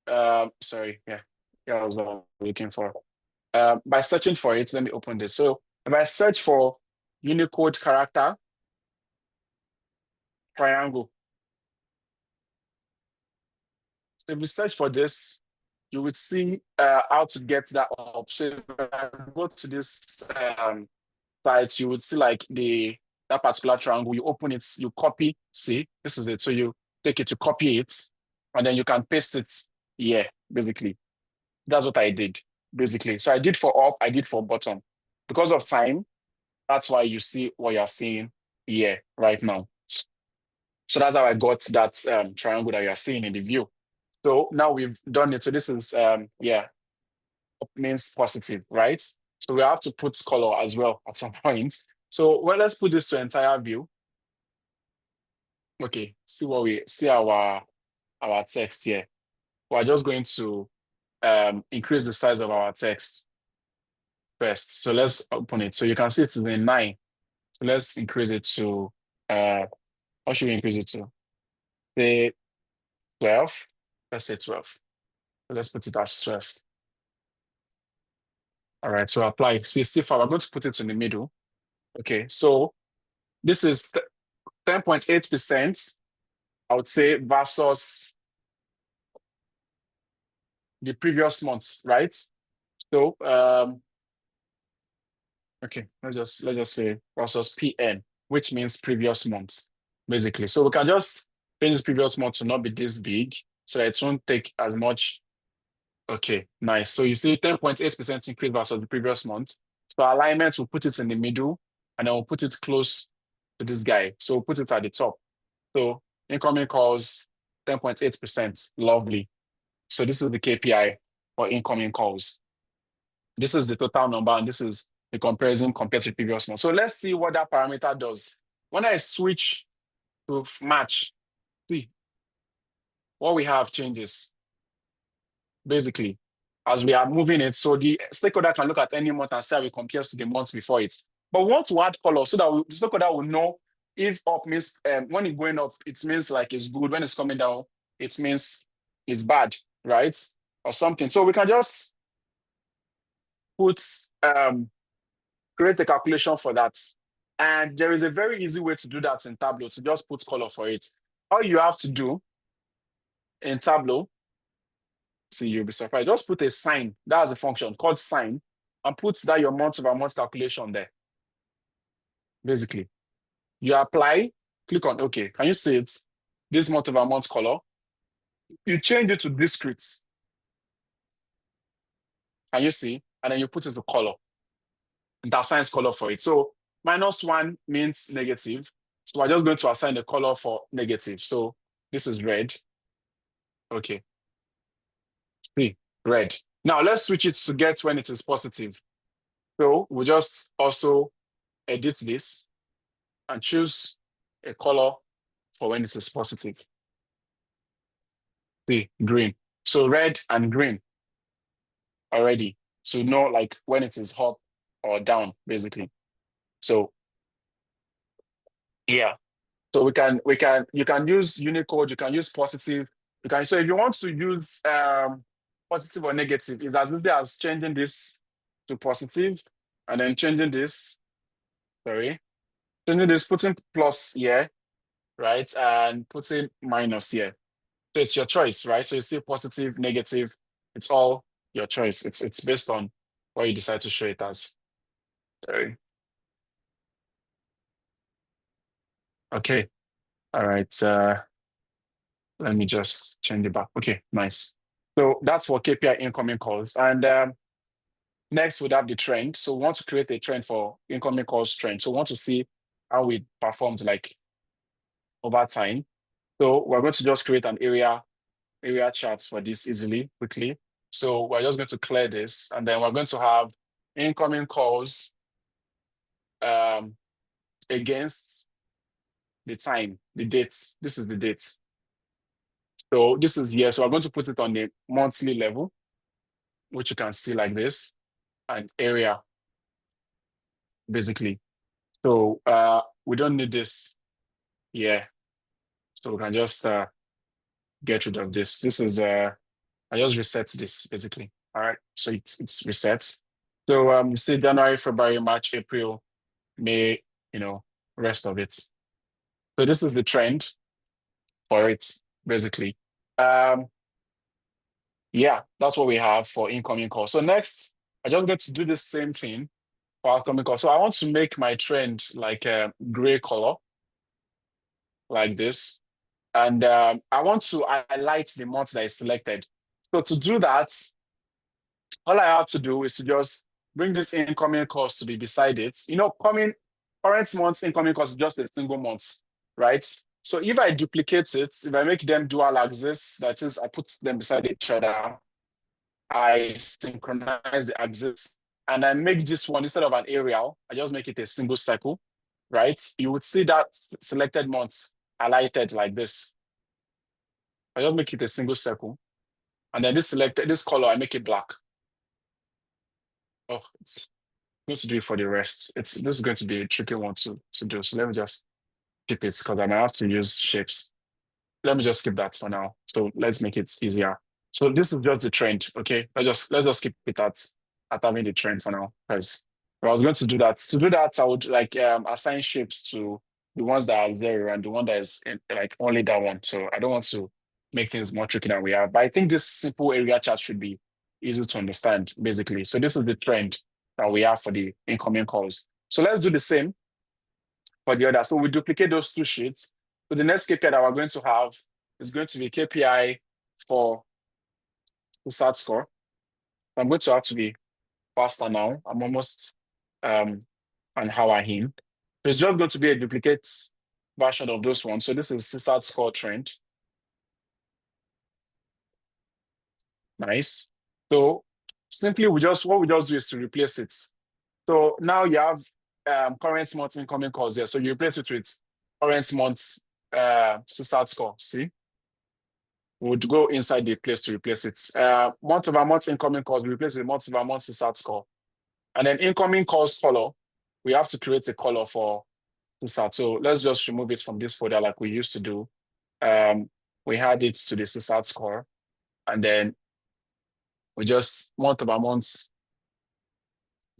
Sorry, yeah, that was what I'm looking for. By searching for it, let me open this. So if I search for Unicode character triangle, so if you search for this, you would see how to get that up. So if I go to this site, you would see that particular triangle. You open it, you copy. See, this is it. So you take it, to copy it, and then you can paste it here. Basically, that's what I did. Basically, so I did for up, I did for bottom. Because of time, that's why you see what you're seeing here right now. So that's how I got that triangle that you're seeing in the view. So now we've done it. So this is, means positive, right? So we have to put color as well at some point. So let's put this to entire view. Okay, see our text here. We're just going to increase the size of our text first. So let's open it. So you can see it's in 9. So let's increase it to, what should we increase it to? Say 12. Let's say 12. So let's put it as 12. All right, so apply 65. I'm going to put it in the middle. Okay, so this is 10.8%, I would say, versus the previous month, right? So, okay, let's just say versus PN, which means previous month, basically. So we can just change this previous month to not be this big, so that it won't take as much. Okay, nice. So you see 10.8% increase versus the previous month. So alignment, we'll put it in the middle, and then we'll put it close to this guy. So we'll put it at the top. So incoming calls, 10.8%. Lovely. So this is the KPI for incoming calls. This is the total number, and this is the comparison compared to the previous month. So let's see what that parameter does. When I switch to match, see what we have changes. Basically, as we are moving it, so the stakeholder can look at any month and see how it compares to the month before it. But we want to add color so that the stakeholder will know if up means, when it's going up, it means like it's good. When it's coming down, it means it's bad, right? Or something. So we can just put, create a calculation for that. And there is a very easy way to do that in Tableau, to just put color for it. All you have to do in Tableau, see, you'll be surprised, just put a sign. That's a function called sign, and put that your month-over-month calculation there. Basically, you apply, click on OK. Can you see it? This month-over-month color. You change it to discrete. Can you see? And then you put it to color. It assigns color for it. So -1 means negative. So we're just going to assign the color for negative. So this is red. Okay. See, red. Now let's switch it to get when it is positive. So we'll just also edit this and choose a color for when it is positive. See, green. So red and green already. So know like when it is up or down, basically. So yeah. So you can use Unicode, you can use positive, so if you want to use positive or negative, it's as easy as changing this to positive and then changing this, putting plus here, right? And putting minus here. So it's your choice, right? So you see positive, negative, it's all your choice. It's based on what you decide to show it as. Sorry. Okay. All right. Let me just change it back. Okay, nice. So that's for KPI incoming calls. And next we'd have the trend. So we want to create a trend for incoming calls trend. So we want to see how it performs like over time. So we're going to just create an area charts for this quickly. So we're just going to clear this, and then we're going to have incoming calls against the time, the dates. This is the dates. So this is here. So we're going to put it on the monthly level, which you can see like this, and area, basically. So we don't need this here. So we can just get rid of this. This is, I just reset this, basically. All right, so it's reset. So you see January, February, March, April, May, rest of it. So this is the trend for it, basically. Yeah, that's what we have for incoming calls. So next, I just going to do the same thing for outcoming calls. So I want to make my trend like a gray color, like this. And I want to highlight the month that is selected. So to do that, all I have to do is to just bring this incoming calls to be beside it. Current month's incoming calls is just a single month, right? So if I duplicate it, if I make them dual axis, that is, I put them beside each other, I synchronize the axis, and I make this one, instead of an aerial, I just make it a single circle, right? You would see that selected month highlighted like this. I just make it a single circle, And then this color, I make it black. Oh, it's going to do it for the rest. This is going to be a tricky one to do. So let me just keep it because I might have to use shapes. Let me just skip that for now. So let's make it easier. So this is just the trend, okay? Let's just keep it at having the trend for now. Because I was going to do that. To do that, I would like assign shapes to the ones that are zero and the one that is like only that one. So I don't want to make things more tricky than we are. But I think this simple area chart should be easy to understand, basically. So this is the trend that we have for the incoming calls. So let's do the same for the other. So we duplicate those two sheets. So the next KPI that we're going to have is going to be KPI for the SAT score. I'm going to have to be faster now. I'm almost an hour in. So it's just going to be a duplicate version of those ones. So this is SAT score trend. Nice. So simply what we just do is to replace it. So now you have current month incoming calls here. So you replace it with current month SAT score. See? Would go inside the place to replace it. Month-over-month incoming calls, we replace with month-over-month CSAT score. And then incoming calls color, we have to create a color for CSAT. So let's just remove it from this folder like we used to do. We add it to the CSAT score, and then we just month-over-month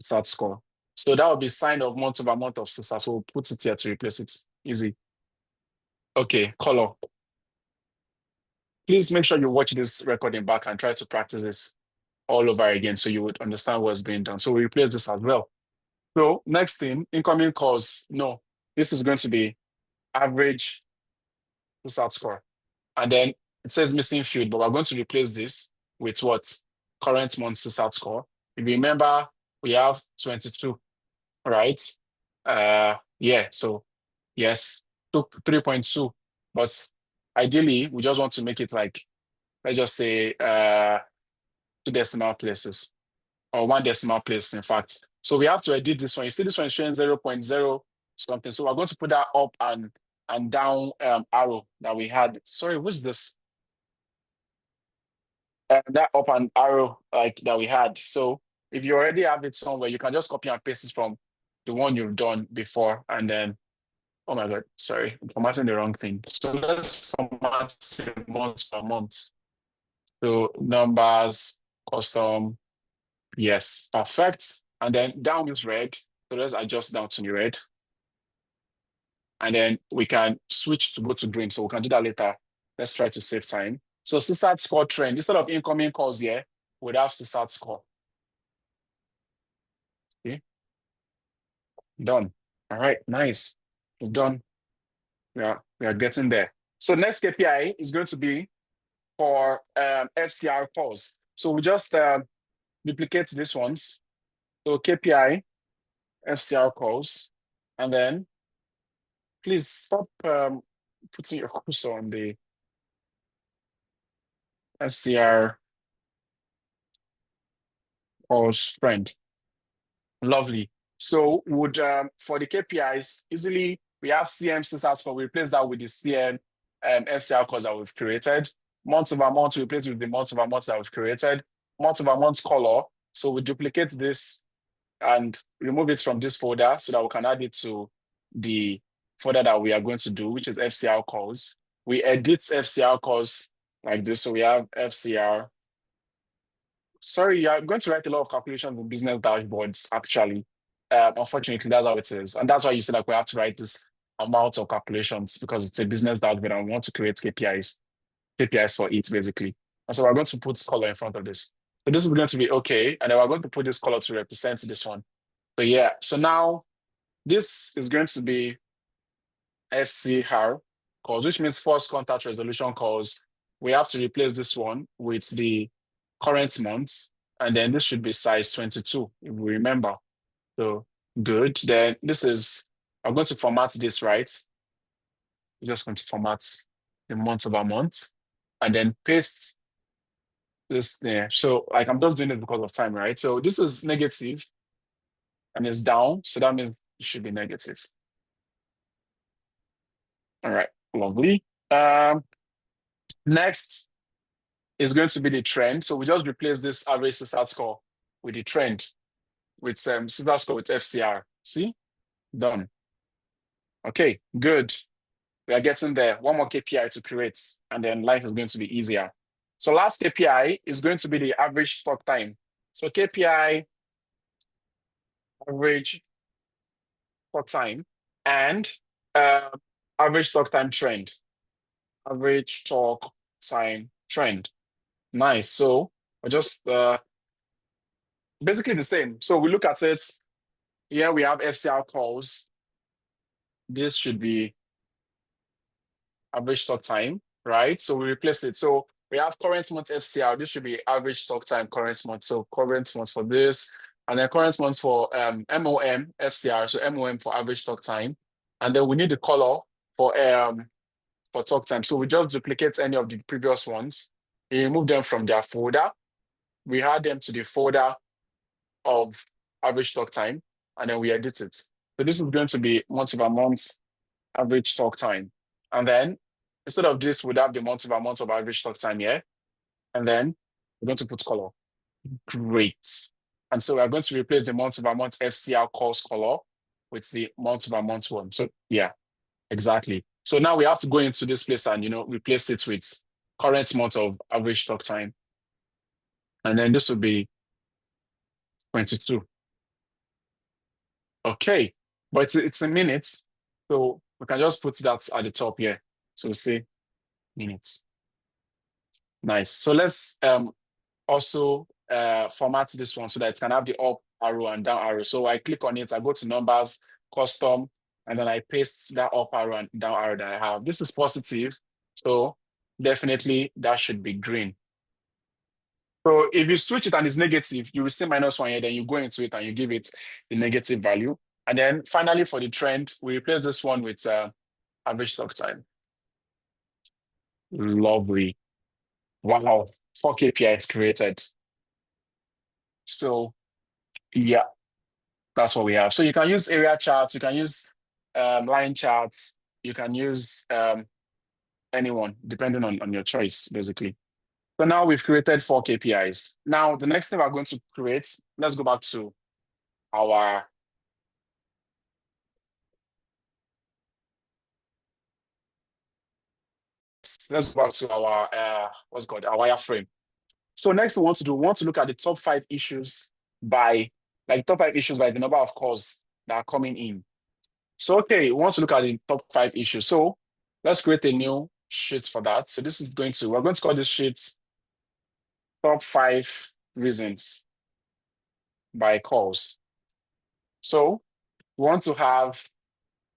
CSAT score. So that will be sign of month-over-month of CSAT. So we'll put it here to replace it. Easy. Okay, color. Please make sure you watch this recording back and try to practice this all over again so you would understand what's being done. So we replace this as well. So next thing, incoming calls. No, this is going to be average SAT score. And then it says missing field, but we're going to replace this with what? Current month SAT score. If you remember, we have 22, right? Yeah, so yes, 3.2. But ideally, we just want to make it like, let's just say 2 decimal places. Or 1 decimal place, in fact. So we have to edit this one. You see this one is showing 0.0 something. So we're going to put that up and down arrow that we had. Sorry, what's this? That up and arrow like that we had. So if you already have it somewhere, you can just copy and paste it from the one you've done before. And then, oh my God, sorry, I'm formatting the wrong thing. So let's format the month per month. So numbers, custom, yes, perfect. And then down is red. So let's adjust down to red. And then we can switch to go to green. So we can do that later. Let's try to save time. So CSAT score trend, instead of incoming calls here, we'd have CSAT score. Okay, done. All right, nice. We're done. We are getting there. So next KPI is going to be for FCR calls. So we just duplicate these ones. So KPI, FCR calls, and then please stop putting your cursor on the FCR calls trend. Lovely. So would for the KPIs, easily we have CM systems for we replace that with the CM FCR calls that we've created. Month over month, we replace with the month over month that we've created. Month over month color. So we duplicate this and remove it from this folder so that we can add it to the folder that we are going to do, which is FCR calls. We edit FCR calls like this. So we have FCR. Sorry, you're going to write a lot of calculations in business dashboards, actually. Unfortunately, that's how it is. And that's why you see that we have to write this amount of calculations because it's a business dashboard and we want to create KPIs for it, basically. And so we're going to put color in front of this. So this is going to be okay. And then we're going to put this color to represent this one. So yeah, so now this is going to be FCR calls, which means first contact resolution calls. We have to replace this one with the current month, and then this should be size 22, if we remember. So good. Then this is, I'm going to format this, right? We're just going to format the month over month, and then paste this there. So like I'm just doing it because of time, right? So this is negative and it's down. So that means it should be negative. All right, lovely. Next, is going to be the trend. So we just replace this average CSAT score with the trend, with CSAT score with FCR. See? Done. Okay, good. We are getting there. One more KPI to create, and then life is going to be easier. So last KPI is going to be the average talk time. So KPI, average talk time, and uh, average talk time trend. Average talk time trend. Nice. So we're just basically the same. So we look at it. Here we have FCR calls. This should be average talk time, right? So we replace it. So we have current month FCR. This should be average talk time current month. So current month for this, and then current month for MOM FCR. So MOM for average talk time, and then we need the color for talk time. So we just duplicate any of the previous ones. We remove them from their folder. We add them to the folder of average talk time, and then we edit it. So this is going to be month over month average talk time. And then instead of this, we'd have the month over month of average talk time here. And then we're going to put color. Great. And so we're going to replace the month over month FCR calls color with the month over month one. So yeah, exactly. So now we have to go into this place and, replace it with current month of average talk time. And then this will be 22. Okay, but it's in minutes. So we can just put that at the top here. So we say minutes. Nice. So let's also format this one so that it can have the up arrow and down arrow. So I click on it, I go to numbers, custom, and then I paste that up arrow and down arrow that I have. This is positive, so definitely that should be green. So if you switch it and it's negative, you will see -1 here, then you go into it and you give it the negative value. And then finally for the trend, we replace this one with average talk time. Lovely. Wow, 4 KPIs created. So yeah, that's what we have. So you can use area charts, you can use line charts, you can use anyone, depending on your choice, basically. So now we've created 4 KPIs. Now, the next thing we're going to create, let's go back to our what's it called, our wireframe. So next we want to look at the top 5 issues by the number of calls that are coming in. So okay, we want to look at the top 5 issues. So let's create a new sheet for that. So we're going to call this sheet top 5 reasons by calls. So we want to have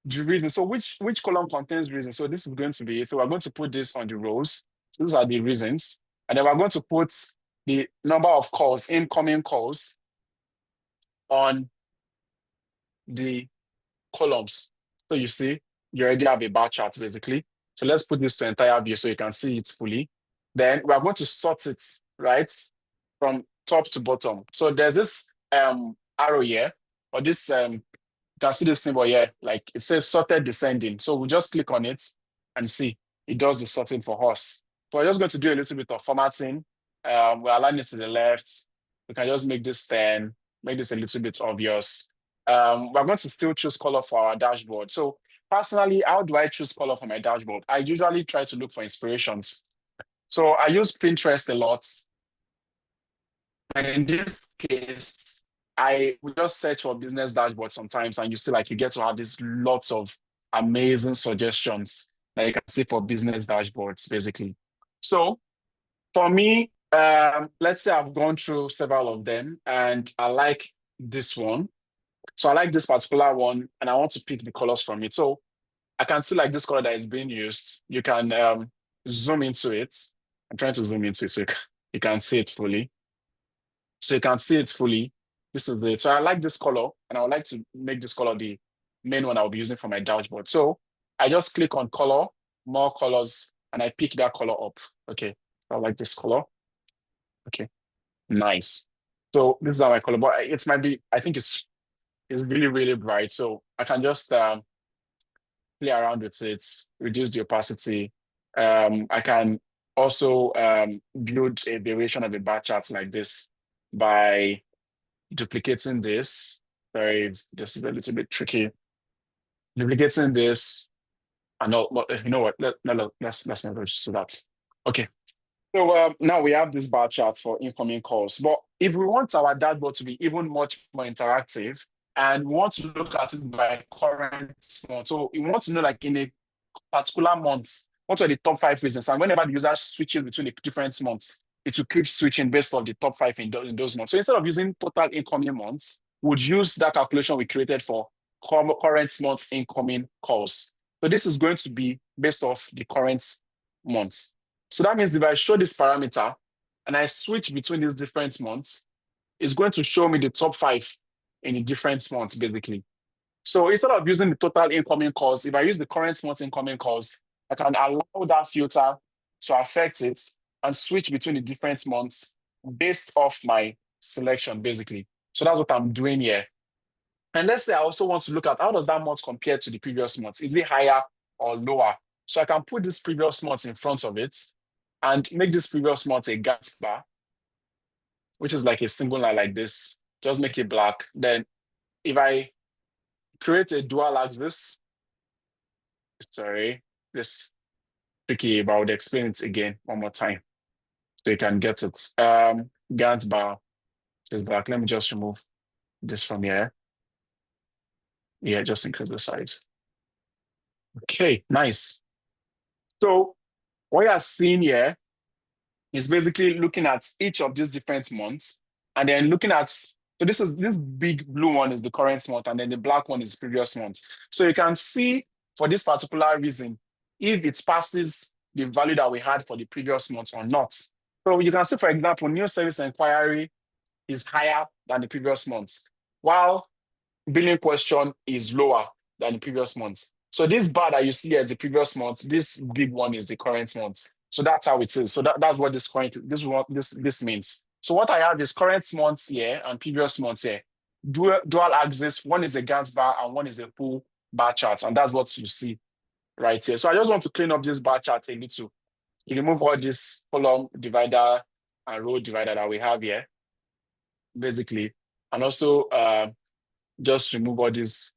the reason. So which column contains reasons? So this is going to be, so we're going to put this on the rows. So these are the reasons. And then we're going to put the number of calls, incoming calls, on the columns. So you see, you already have a bar chart basically. So let's put this to entire view so you can see it fully. Then we are going to sort it, right, from top to bottom. So there's this arrow here, or this you can see this symbol here, like it says sorted descending. So we just click on it and see it does the sorting for us. So we're just going to do a little bit of formatting. We're aligning it to the left. We can just make this 10, make this a little bit obvious. We're going to still choose color for our dashboard. So personally, how do I choose color for my dashboard? I usually try to look for inspirations. So I use Pinterest a lot. And in this case, I would just search for business dashboard sometimes, and you see like you get to have these lots of amazing suggestions that you can see for business dashboards, basically. So for me, let's say I've gone through several of them and I like this one. So I like this particular one and I want to pick the colors from it. So I can see like this color that is being used. You can zoom into it. I'm trying to zoom into it so you can see it fully. So you can see it fully. This is it. So I like this color and I would like to make this color the main one I'll be using for my dashboard. So I just click on color, more colors, and I pick that color up. Okay, I like this color. Okay, nice. So this is how my color, but it might be, I think it's really, really bright. So I can just play around with it, reduce the opacity. I can also build a variation of a bar chart like this by duplicating this. Sorry, this is a little bit tricky. Duplicating this, and no, but you know what? Let's not go to that. Okay. So now we have this bar chart for incoming calls. But if we want our dashboard to be even much more interactive and we want to look at it by current month, so we want to know like in a particular month, what are the top 5 reasons? And whenever the user switches between the different months, it will keep switching based on the top 5 in those months. So instead of using total incoming months, we'd use that calculation we created for current month's incoming calls. So this is going to be based off the current months. So that means if I show this parameter and I switch between these different months, it's going to show me the top 5 in the different months, basically. So instead of using the total incoming calls, if I use the current month's incoming calls, I can allow that filter to affect it and switch between the different months based off my selection, basically. So that's what I'm doing here. And let's say I also want to look at how does that month compare to the previous month? Is it higher or lower? So I can put this previous month in front of it and make this previous month a Gantt bar, which is like a single line like this. Just make it black. Then if I create a dual axis, sorry, this tricky, but I would explain it again one more time so you can get it. Gantt bar is black. Let me just remove this from here. Yeah, just increase the size. Okay, nice. So what you are seeing here is basically looking at each of these different months and then looking at, so this big blue one is the current month and then the black one is the previous month. So you can see for this particular reason, if it passes the value that we had for the previous month or not. So you can see, for example, new service inquiry is higher than the previous month, while billing question is lower than the previous month. So this bar that you see as the previous month, this big one is the current month. So that's how it is. So that's what this means. So what I have is current month here and previous month here. Dual axis, one is a Gantt bar and one is a full bar chart. And that's what you see right here. So I just want to clean up this bar chart a little. You remove all this column divider and row divider that we have here, basically. And also just remove all this,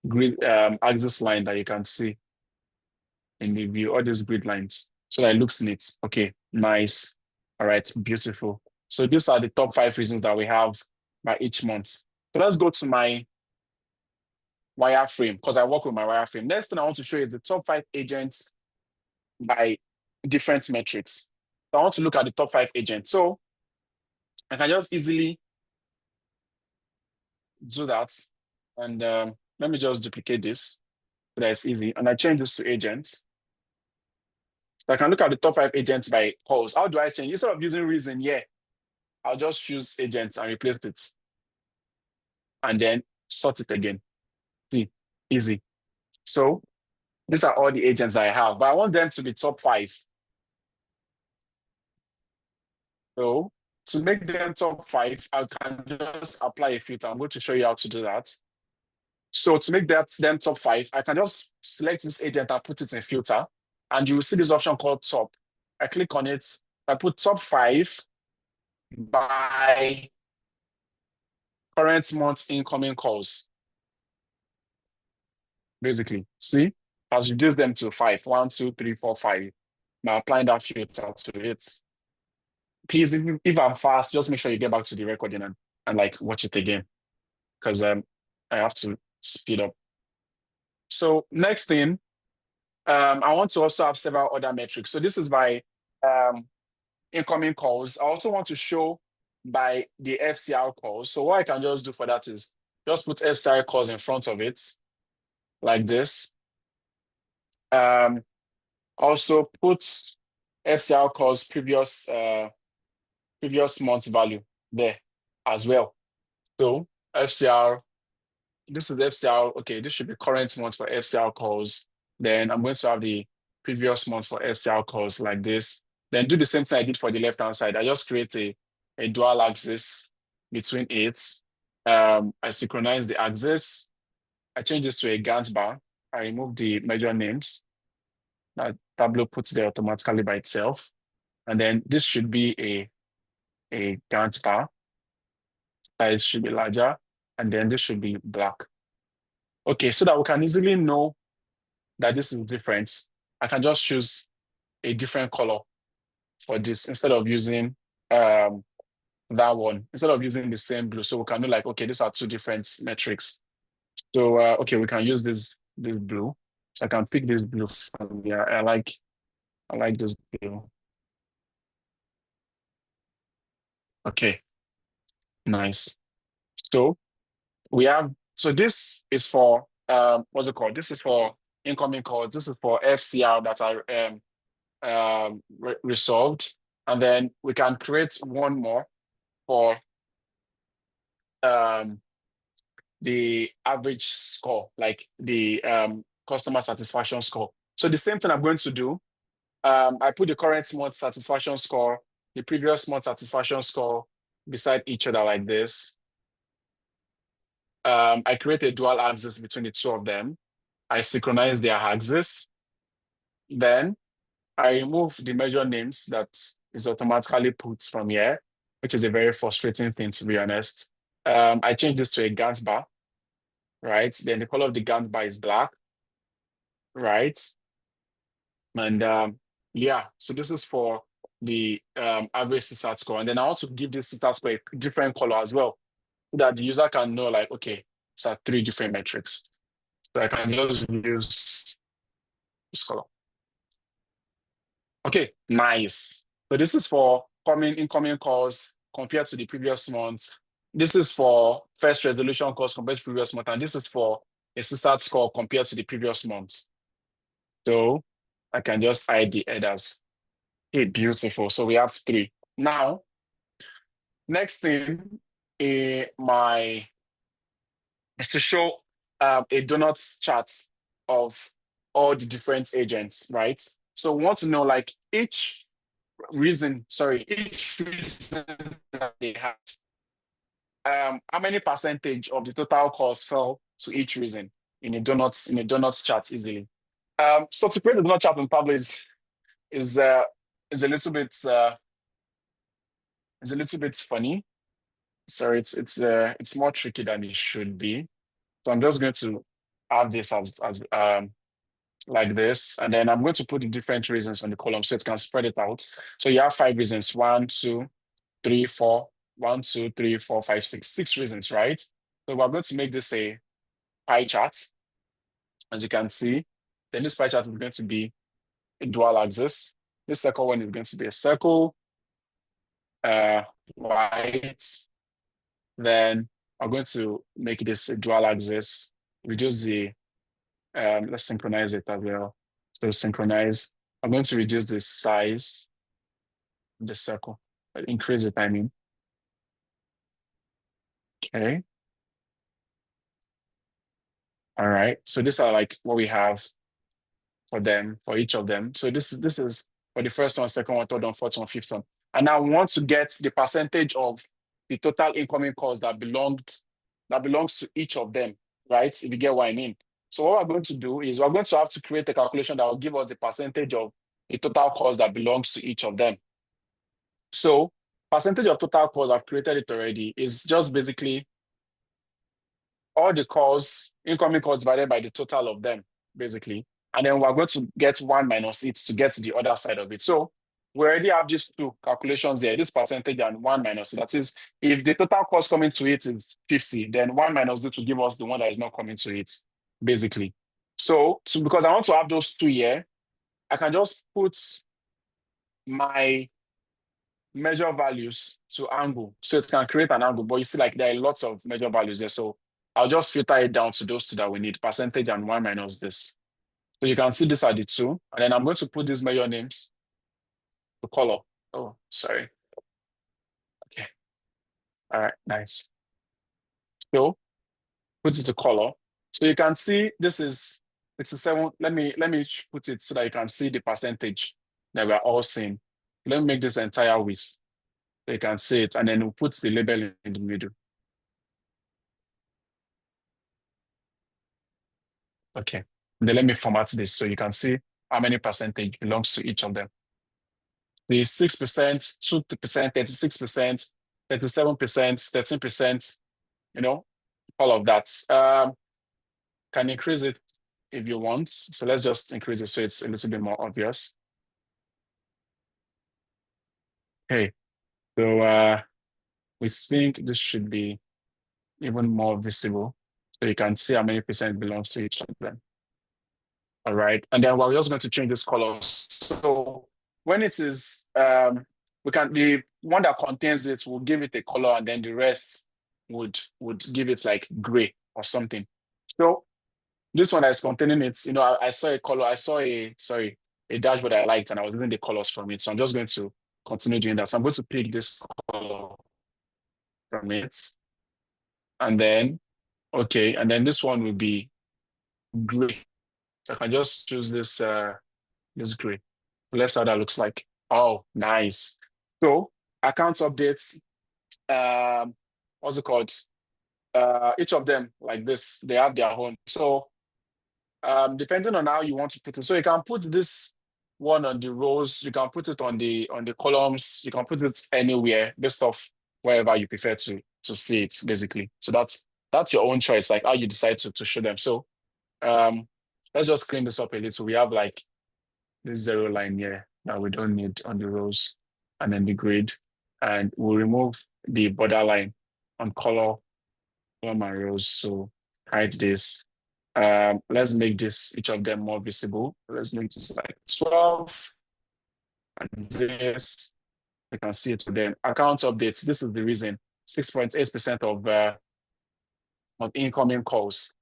grid axis line that you can see in the view, all these grid lines. So that it looks neat. Okay, nice. All right, beautiful. So these are the top 5 reasons that we have by each month. So let's go to my wireframe because I work with my wireframe. Next thing I want to show you is the top 5 agents by different metrics. So I want to look at the top 5 agents. So I can just easily do that. And let me just duplicate this so that it's easy. And I change this to agents. So I can look at the top 5 agents by calls. How do I change? Instead of using reason, I'll just choose agents and replace it. And then sort it again. See, easy. So these are all the agents I have, but I want them to be top 5. So to make them top 5, I can just apply a filter. I'm going to show you how to do that. So to make them top 5, I can just select this agent and put it in filter. And you will see this option called top. I click on it. I put top 5 by current month incoming calls. Basically, see, I've reduced them to 5. 1, 2, 3, 4, 5. Now applying that filter to it. Please, if I'm fast, just make sure you get back to the recording and like watch it again. Because I have to speed up. So next thing, I want to also have several other metrics. So this is by incoming calls. I also want to show by the FCR calls. So what I can just do for that is just put FCR calls in front of it, like this. Also put FCR calls previous month value there as well. So FCR, this is FCR. Okay, this should be current month for FCR calls. Then I'm going to have the previous month for FCR calls like this. Then do the same thing I did for the left-hand side. I just create a dual axis between it. I synchronize the axis. I change this to a Gantt bar. I remove the measure names. that Tableau puts there automatically by itself. And then this should be a Gantt bar. Size should be larger. And then this should be black. Okay, so that we can easily know that this is different, I can just choose a different color for this instead of using that one, instead of using the same blue. So we can know like, okay, these are two different metrics. So okay, we can use this blue. So I can pick this blue from here. I like this blue. Okay, nice. So we have, so this is for what's it called? This is for incoming calls. This is for FCR that are resolved. And then we can create one more for the average score, like the customer satisfaction score. So the same thing I'm going to do. I put the current month satisfaction score, the previous month satisfaction score beside each other like this. I create a dual axis between the two of them. I synchronize their axis. Then I remove the measure names that is automatically put from here, which is a very frustrating thing, to be honest. I change this to a Gantt bar, right? Then the color of the Gantt bar is black, right? And yeah, so this is for the average CSAT score. And then I want to give this CSAT score a different color as well, so that the user can know like, okay, it's are three different metrics. So I can just use this color. Okay, nice. So this is for incoming calls compared to the previous month. This is for first resolution calls compared to previous month, and this is for a CSAT score compared to the previous month. So I can just hide the headers. Okay, beautiful. So we have three. Now, next thing is to show a donuts chart of all the different agents, right? So we want to know like each reason that they had, how many percentage of the total cost fell to each reason in a donuts chart easily. So to create the donut chart in Tableau is a little bit funny. Sorry, it's more tricky than it should be. So I'm just going to have this as like this, and then I'm going to put the different reasons on the column so it can spread it out. So you have 5 reasons: 1, 2, 3, 4, 1, 2, 3, 4, 5, 6, 6 reasons, right? So we're going to make this a pie chart, as you can see. Then this pie chart is going to be a dual axis. This second one is going to be a circle, white. Then I'm going to make this a dual axis, reduce the, let's synchronize it as well. So synchronize, I'm going to reduce the size of the circle, increase it, I mean. Okay. All right. So these are like what we have for them, for each of them. So this is for the first one, second one, third one, fourth one, fifth one. And I want to get the percentage of the total incoming calls that belongs to each of them, right? If you get what I mean. So what we're going to do is we're going to have to create a calculation that will give us the percentage of the total calls that belongs to each of them. So percentage of total calls, I've created it already, is just basically all the calls, incoming calls divided by the total of them, basically. And then we're going to get 1 minus it to get the other side of it. So we already have these two calculations there, this percentage and 1 minus it. That is, if the total cost coming to it is 50, then 1 minus it will give us the one that is not coming to it, basically. So because I want to have those two here, I can just put my measure values to angle. So it can create an angle, but you see like there are lots of measure values there. So I'll just filter it down to those two that we need, percentage and 1 minus this. So you can see these are the two. And then I'm going to put these measure names to color. Oh, sorry. Okay. All right, nice. So put it to color. So you can see this is 67. Let me put it so that you can see the percentage that we're all seeing. Let me make this entire width so you can see it, and then we'll put the label in the middle. Okay. And then let me format this so you can see how many percentage belongs to each of them. The 6%, 2%, 36%, 37%, 13%, all of that. Can increase it if you want. So let's just increase it so it's a little bit more obvious. Okay, so we think this should be even more visible. So you can see how many percent belongs to each of them. All right, and then we're just going to change this color. So when it is, the one that contains it will give it a color, and then the rest would give it like gray or something. So this one that is containing it, I saw a color, a dashboard I liked, and I was using the colors from it. So I'm just going to continue doing that. So I'm going to pick this color from it, and then and then this one will be gray. So I can just choose this gray. Let's see how that looks like. Oh, nice. So account updates, what's it called? Each of them like this, they have their own. So depending on how you want to put it, so you can put this one on the rows, you can put it on the columns, you can put it anywhere based off wherever you prefer to see it, basically. So that's your own choice, like how you decide to show them. So let's just clean this up a little. We have like this zero line here that we don't need on the rows, and then the grid, and we'll remove the border line on column and rows. So hide this. Let's make each of them more visible. Let's make this like 12, and this, you can see it then. Account updates, this is the reason, 6.8% of incoming calls,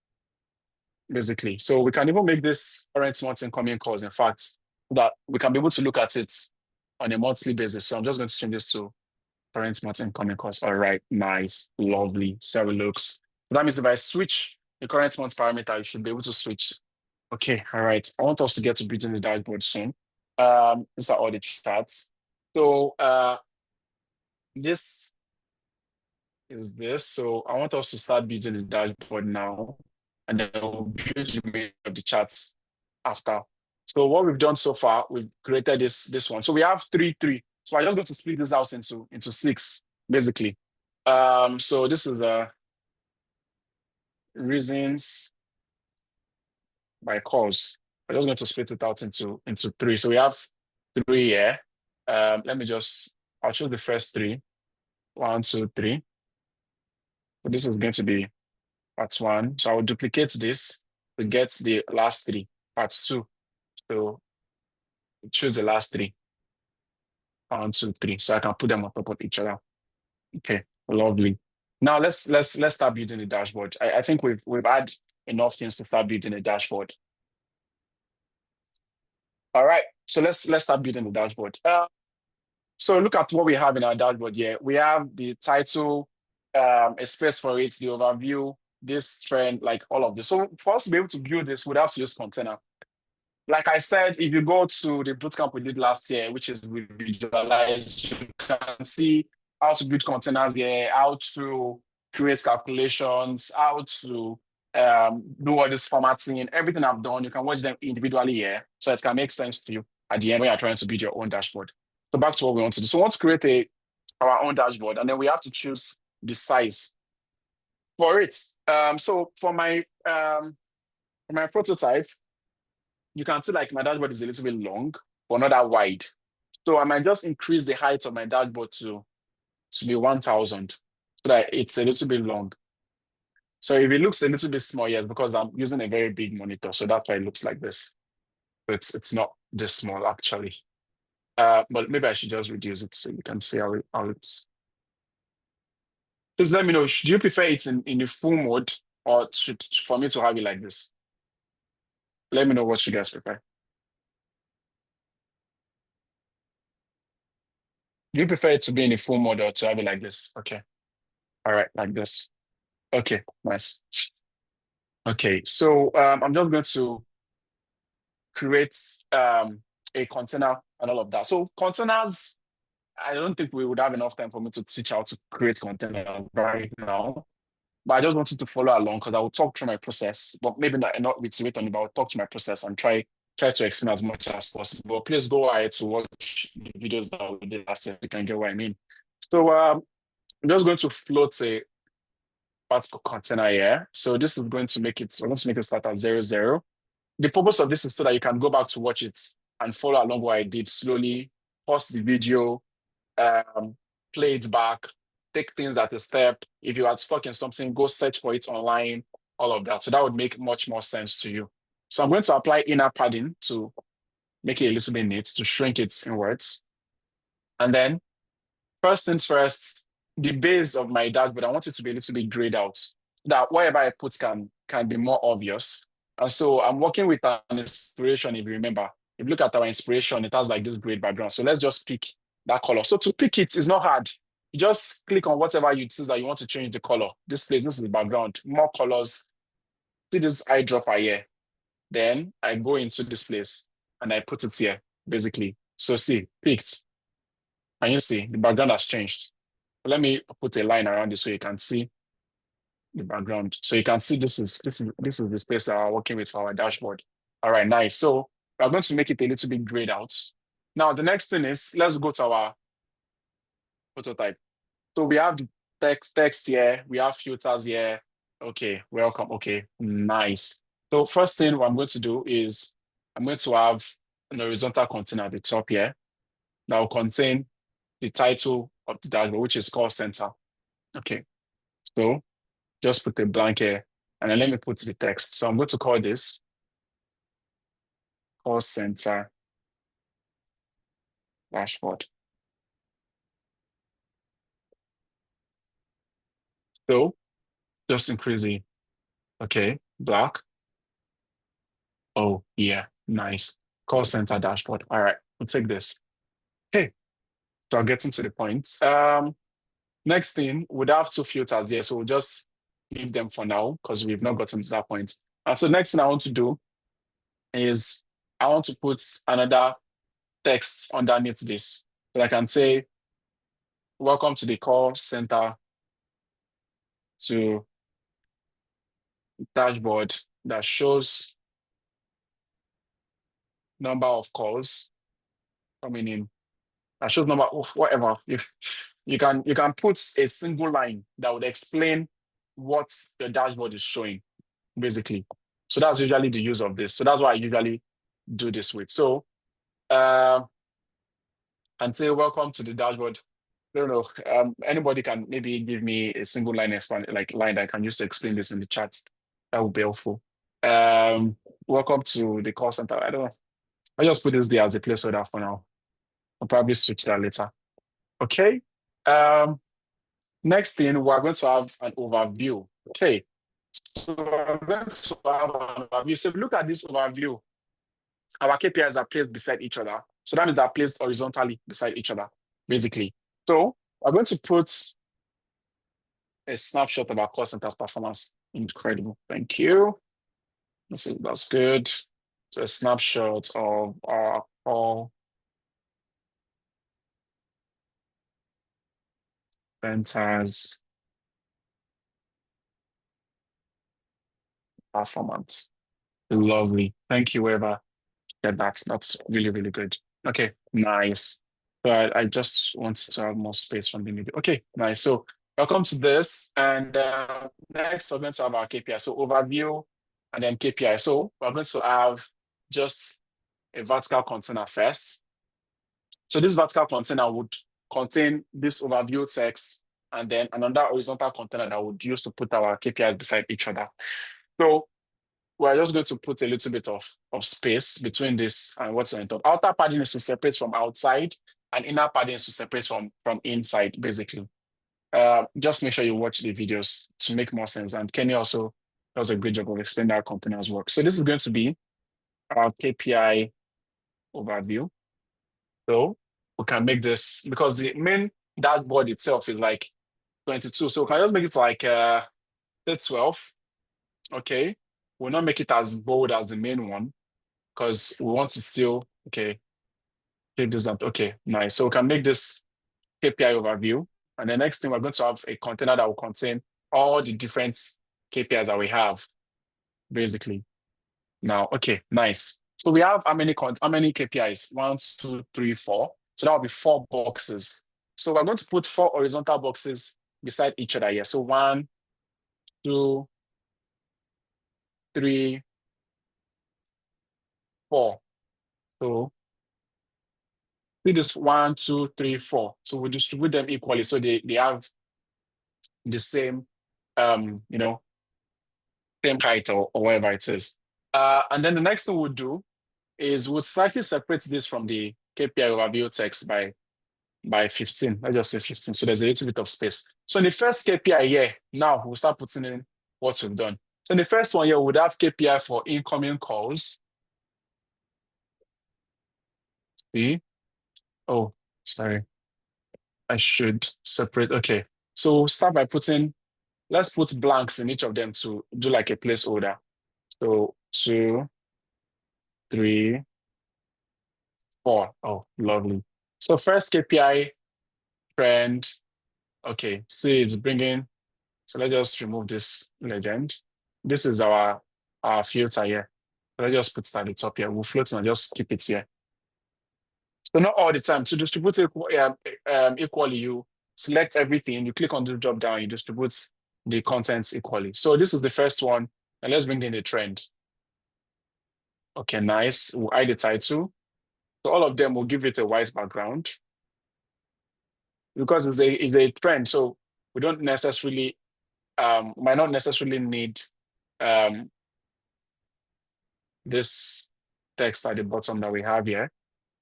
basically. So we can even make this current month's incoming calls, in fact, so that we can be able to look at it on a monthly basis. So I'm just going to change this to current month's incoming calls. All right, nice, lovely, see how it looks. So that means if I switch the current month parameter, you should be able to switch. Okay, all right. I want us to get to building the dashboard soon. These are all the charts. So this is this. So I want us to start building the dashboard now, and then we'll build the remainder of the charts after. So what we've done so far, we've created this one. So we have 3, 3. So I'm just going to split this out into 6, basically. So this is reasons by cause. I'm just going to split it out into 3. So we have 3 here. I'll choose the first 3. 1, 2, 3. So this is going to be part 1. So I will duplicate this to get the last 3, part 2. So choose the last 3. 1, 2, 3. So I can put them on top of each other. Okay, lovely. Now let's start building the dashboard. I think we've had enough things to start building a dashboard. All right, so let's start building the dashboard. So look at what we have in our dashboard here. We have the title, a space for it, the overview, this trend, like all of this. So for us to be able to build this, we'd have to use container. Like I said, if you go to the bootcamp we did last year, which is we visualize, you can see how to build containers here, how to create calculations, how to do all this formatting, everything I've done. You can watch them individually here, so it can make sense to you at the end when you're trying to build your own dashboard. So back to what we want to do. So we want to create our own dashboard, and then we have to choose the size for it. So for my prototype, you can see like my dashboard is a little bit long, but not that wide. So I might just increase the height of my dashboard to be 1000, so that it's a little bit long. So if it looks a little bit small, yes, because I'm using a very big monitor, so that's why it looks like this. But it's not this small actually. But maybe I should just reduce it so you can see how it's. Just let me know, do you prefer it in the full mode, or for me to have it like this? Let me know what you guys prefer. Do you prefer it to be in a full mode or to have it like this? Okay. All right, like this. Okay, nice. Okay, so I'm just going to create a container and all of that. So containers, I don't think we would have enough time for me to teach how to create container right now. But I just wanted to follow along because I will talk through my process, but maybe not reiterate on it, but I'll talk to my process and try try to explain as much as possible. Please go ahead to watch the videos that we did last year. You can get what I mean. So I'm just going to float a particle container here. So this is going to make it, we're going to make it start at 0, 0. The purpose of this is so that you can go back to watch it and follow along what I did slowly, pause the video, um, play it back, take things at a step. If you are stuck in something, go search for it online, all of that. So that would make much more sense to you. So I'm going to apply inner padding to make it a little bit neat, to shrink it inwards. And then first things first, the base of my dashboard, I want it to be a little bit grayed out, so that whatever I put can be more obvious. And so I'm working with an inspiration, if you remember. If you look at our inspiration, it has like this gray background. So let's just pick that color. So to pick it is not hard. You just click on whatever you choose that you want to change the color. This place, this is the background. More colors. See this eyedropper here. Then I go into this place and I put it here, basically. So see, picked. And you see the background has changed. Let me put a line around it so you can see the background. So you can see this is the space that we're working with for our dashboard. All right, nice. So we're going to make it a little bit grayed out. Now the next thing is, let's go to our prototype. So we have the text here, we have filters here. Okay, welcome. Okay, nice. So first thing what I'm going to do is I'm going to have an horizontal container at the top here that will contain the title of the dashboard, which is called center. Okay, so just put a blank here and then let me put the text. So I'm going to call this call center dashboard. So just increase it. Okay, black. Oh, yeah, nice. Call center dashboard. All right, we'll take this. Hey, so I'll get into the point. Next thing, we'd have two filters here. So we'll just leave them for now because we've not gotten to that point. And so next thing I want to do is I want to put another text underneath this. So I can say, welcome to the call center to dashboard that shows number of calls coming in. That shows number of whatever. If you can put a single line that would explain what the dashboard is showing, basically. So that's usually the use of this. So that's why I usually do this with. So and say welcome to the dashboard. I don't know. Anybody can maybe give me a single line line that I can use to explain this in the chat. That would be helpful. Welcome to the call center. I don't know. I'll just put this there as a placeholder for now. I'll probably switch that later. Okay. Next thing, we're going to have an overview. Okay. So we're going to have an overview. So if you look at this overview, our KPIs are placed beside each other. So that means they're placed horizontally beside each other, basically. So we're going to put a snapshot of our call center's performance. Incredible. Thank you. That's good. So a snapshot of our call center's performance. Lovely. Thank you, whoever did that. That's really, really good. Okay, nice. But I just wanted to have more space from the media. Okay, nice. So welcome to this. And next, we're going to have our KPI. So overview and then KPI. So we're going to have just a vertical container first. So this vertical container would contain this overview text and then another horizontal container that would use to put our KPIs beside each other. So we're just going to put a little bit of space between this and what's on top. Outer padding is to separate from outside, and inner padding is to separate from inside, basically. Just make sure you watch the videos to make more sense. And Kenny also does a great job of explaining how containers work. So this is going to be our KPI overview. So we can make this, because the main dashboard itself is like 22. So we can just make it like 12. Okay. We'll not make it as bold as the main one because we want to still, okay, take this up. Okay, nice. So we can make this KPI overview. And the next thing, we're going to have a container that will contain all the different KPIs that we have, basically. Now, okay, nice. So we have how many KPIs? 1, 2, 3, 4. So that will be 4 boxes. So we're going to put 4 horizontal boxes beside each other here. So 1, 2, 3, 4. So see this 1, 2, 3, 4. So we distribute them equally so they have the same same height or whatever it is. And then the next thing we'll do is we'll slightly separate this from the KPI overview text by 15. Let's just say 15. So there's a little bit of space. So in the first KPI here, now we'll start putting in what we've done. So in the first one here, we would have KPI for incoming calls. See? Oh, sorry. I should separate. Okay. So we'll start by let's put blanks in each of them to do like a placeholder. So 2, 3, 4. Oh, lovely. So first KPI trend. Okay, see it's bringing. So let's just remove this legend. This is our filter here. Let's just put it at the top here. We'll float and just keep it here. So not all the time. To distribute equally, you select everything, you click on the drop down, you distribute the contents equally. So this is the first one. And let's bring in the trend. Okay, nice. We'll hide the title. So all of them will give it a white background because it's a trend. So we don't necessarily might not necessarily need this text at the bottom that we have here.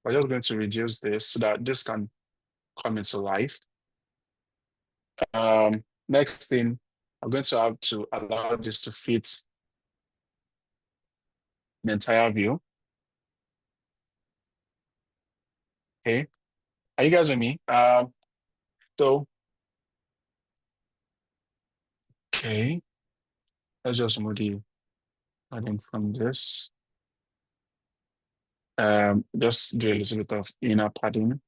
We're just going to reduce this so that this can come into life. Next thing, I'm going to have to allow this to fit the entire view. Okay, are you guys with me? Okay, let's just remove the padding from this. Just do a little bit of inner padding.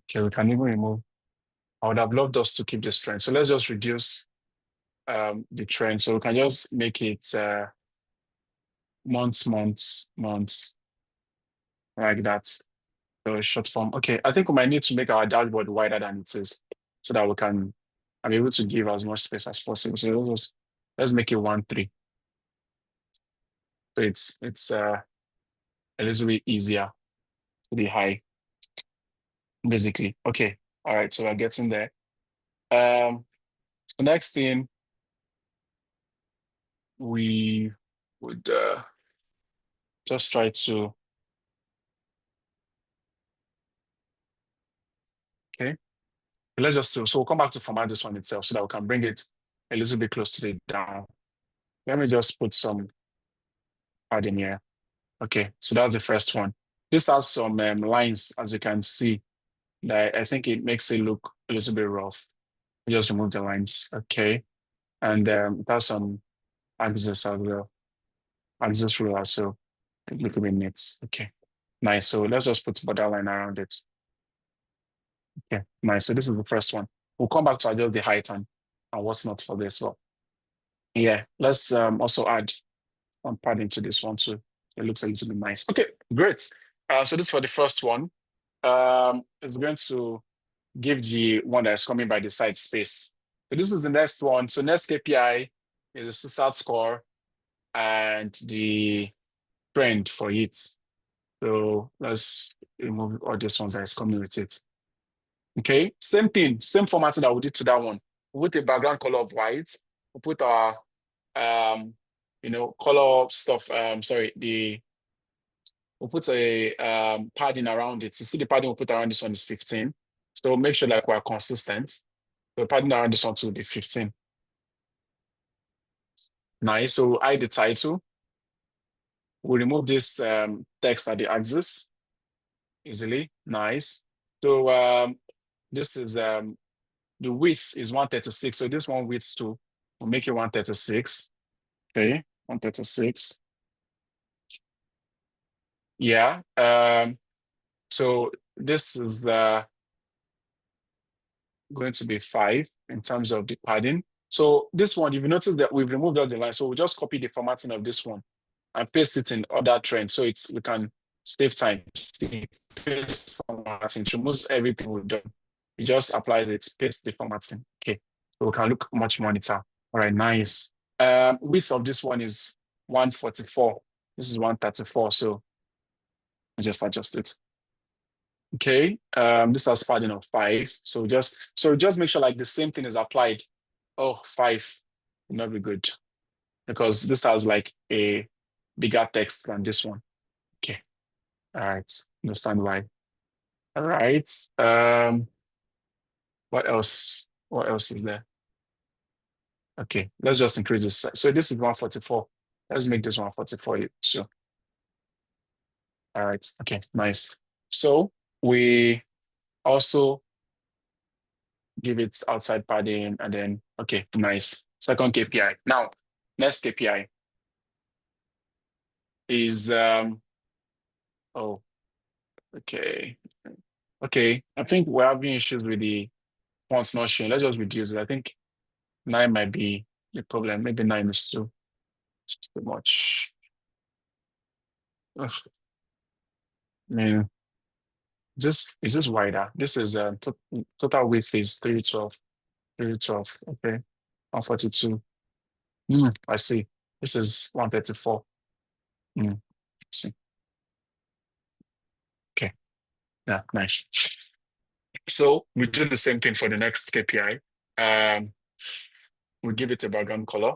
Okay, we can even remove. I would have loved us to keep this trend. So let's just reduce the trend. So we can just make it months, like that. So short form. Okay, I think we might need to make our dashboard wider than it is so that we can be able to give as much space as possible. So let's make it 1, 3. So it's a little bit easier to be high, basically. Okay, all right. So we're getting there. So next thing we would just try to. Okay, let's just do. So we'll come back to format this one itself so that we can bring it a little bit close to the down. Let me just put some padding here. Okay, so that's the first one. This has some lines, as you can see, that I think it makes it look a little bit rough. Just remove the lines. Okay, and it has some axis as well, axis ruler, so a little bit neat. Okay, nice. So let's just put borderline around it. Okay, nice. So this is the first one. We'll come back to adjust the height and what's not for this. Well, yeah, let's also add some padding to this one too. It looks a little bit nice. Okay, great. So this is for the first one. It's going to give the one that's coming by the side space. So this is the next one. So next KPI is the CSAT score and the trend for it. So let's remove all these ones that is coming with it. Okay, same thing, same formatting that we did to that one. We put a background color of white. We put our color stuff. We'll put a padding around it. You see the padding we put around this one is 15. So make sure like we're consistent. So padding around this one will be 15. Nice. So hide the title. We'll remove this text at the axis easily. Nice. So this is the width is 136. So this one width too, we'll make it 136. Okay, 136. Yeah. So this is going to be 5 in terms of the padding. So this one, if you notice that we've removed all the lines, so we'll just copy the formatting of this one and paste it in other trends. So we can save time. See, paste formatting, it removes everything we've done. We just apply it, paste the formatting. Okay. So we can look much more neater. All right, nice. Width of this one is 144. This is 134. So I just adjust it. Okay. This has padding of 5. So just make sure like the same thing is applied. Oh, 5 will not be good because this has like a bigger text than this one. Okay. All right. Understand why. All right. What else? What else is there? Okay. Let's just increase this. So this is 144. Let's make this 144. Sure. All right. Okay. Nice. So we also give it outside padding and then, okay, nice. Second KPI. Now, next KPI is, oh, okay. Okay. I think we're having issues with the fonts not showing. Let's just reduce it. I think 9 might be the problem. Maybe 9 is too much. Ugh. I mean, is this wider? This is total width is 312. 312. Okay. 142. I see. This is 134. I see. Okay. Yeah, nice. So we do the same thing for the next KPI. We give it a background color.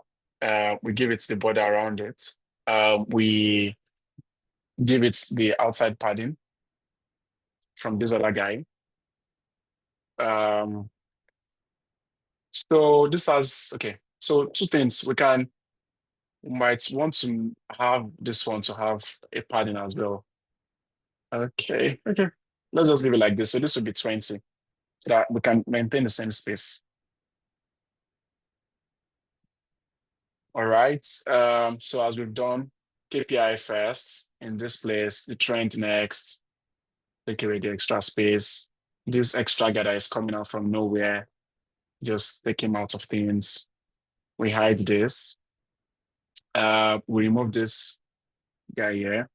We give it the border around it. We give it the outside padding from this other guy. So this has, okay, so two things. We might want to have this one to have a padding as well. Okay. Let's just leave it like this. So this will be 20 so that we can maintain the same space. All right. So as we've done, KPI first in this place, the trend next, take away the extra space. This extra guy that is coming out from nowhere, just take him out of things. We hide this. We remove this guy here.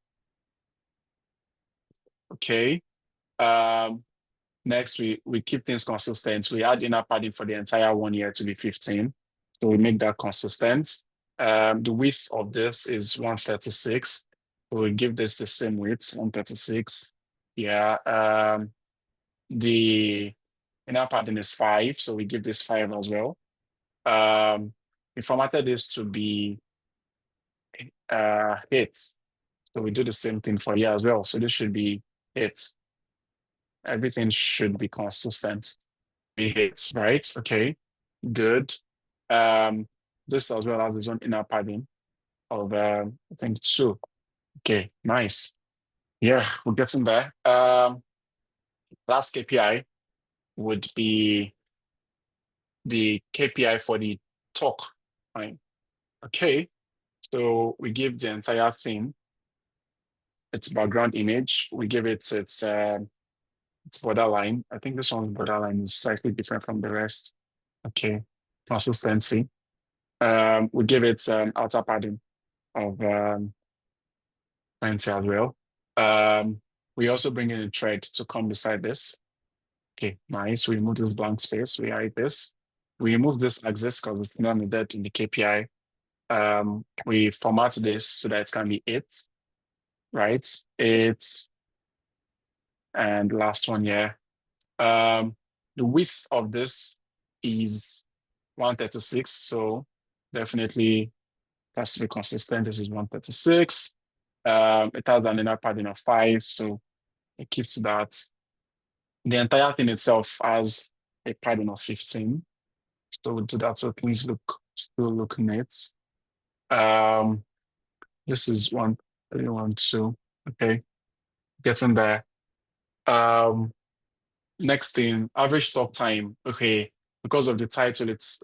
Okay. Next, we keep things consistent. We add inner padding for the entire 1 year to be 15. So we make that consistent. The width of this is 136. We'll give this the same width, 136. Yeah. The inner padding is 5, so we give this 5 as well. We formatted this to be 8. So we do the same thing for here as well. So this should be 8. Everything should be consistent. Be 8, right? Okay, good. This as well has its own inner padding of I think 2. Okay, nice. Yeah, we're getting there. Last KPI would be the KPI for the talk time. Okay, so we give the entire thing its background image. We give it its borderline. I think this one's borderline is slightly different from the rest. Okay, consistency. We give it outer padding of 20 as well. We also bring in a thread to come beside this. Okay, nice. We remove this blank space. We hide this. We remove this axis because it's not needed in the KPI. We format this so that it can be 8, right? 8. And last one, yeah. The width of this is 136. So definitely has to be consistent. This is 136. It has an inner padding of 5. So it keeps that. The entire thing itself has a padding of 15. So we'll do that. So things still look neat. This is 1, 3, 1, 2. Okay. Getting there. Next thing, average talk time. Okay. Because of the title, it's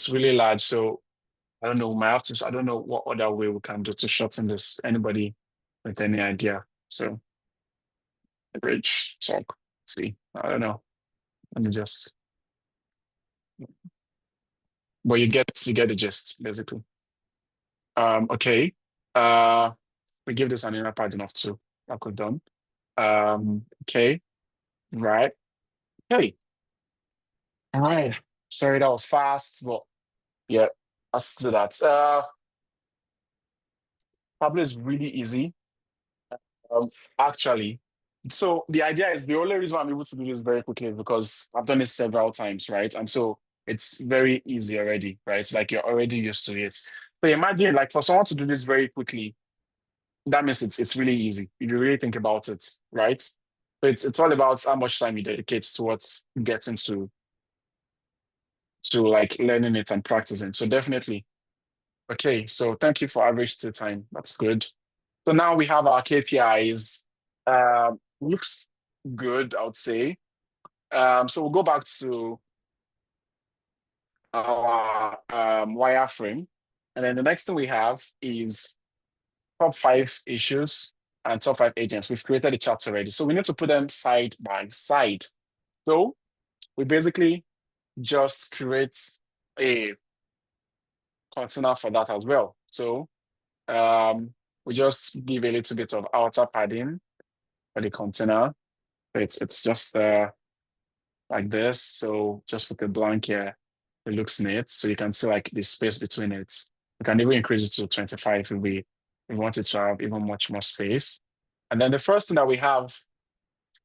really large. So I don't know. I don't know what other way we can do to shorten this. Anybody with any idea? So average talk. Let's see. I don't know. Let me just but you get the gist, basically. Okay. We give this an inner padding of 2, like we've done. Okay, right. Hey, all right. Sorry, that was fast, but yeah, let's do that. Tableau is really easy. Um, actually, so the idea is the only reason why I'm able to do this very quickly is because I've done it several times, right? And so it's very easy already, right? Like you're already used to it. So imagine like for someone to do this very quickly, that means it's really easy if you really think about it, right? So it's all about how much time you dedicate towards getting to like learning it and practicing. So definitely. Okay, so thank you for average stay time. That's good. So now we have our KPIs. Looks good, I would say. So we'll go back to our wireframe. And then the next thing we have is top 5 issues and top 5 agents. We've created the charts already. So we need to put them side by side. So we basically just create a container for that as well. So we just give a little bit of outer padding for the container. It's just like this. So just put a blank here. It looks neat. So you can see like the space between it. We can even increase it to 25 if we want it to have even much more space. And then the first thing that we have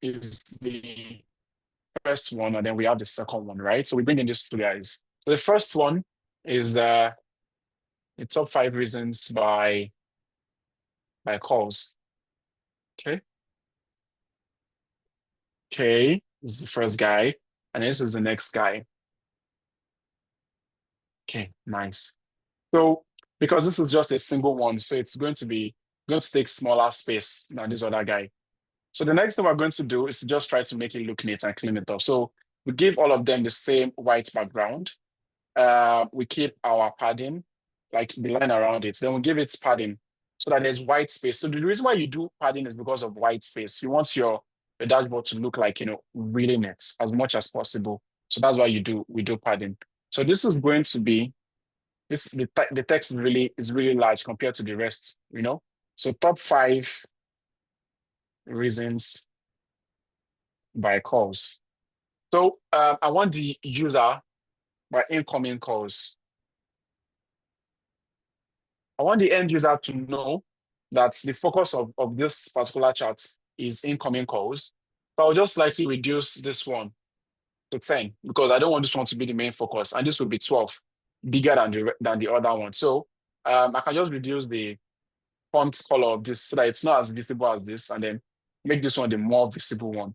is the first one, and then we have the second one, right? So we bring in these 2 guys. So the first one is the top 5 reasons by calls. Okay. Okay, this is the first guy, and this is the next guy. Okay, nice. So because this is just a single one, so it's going to take smaller space than this other guy. So the next thing we're going to do is to just try to make it look neat and clean it up. So we give all of them the same white background. We keep our padding, like the line around it. Then we give it padding so that there's white space. So the reason why you do padding is because of white space. You want your dashboard to look like, really neat as much as possible. So that's why we do padding. So this is going to be the text is really large compared to the rest. So top 5 reasons by calls. So I want the user by incoming calls. I want the end user to know that the focus of this particular chart is incoming calls. So I'll just slightly reduce this one to 10 because I don't want this one to be the main focus, and this will be 12, bigger than the other one. So I can just reduce the font color of this so that it's not as visible as this, and then make this one the more visible one.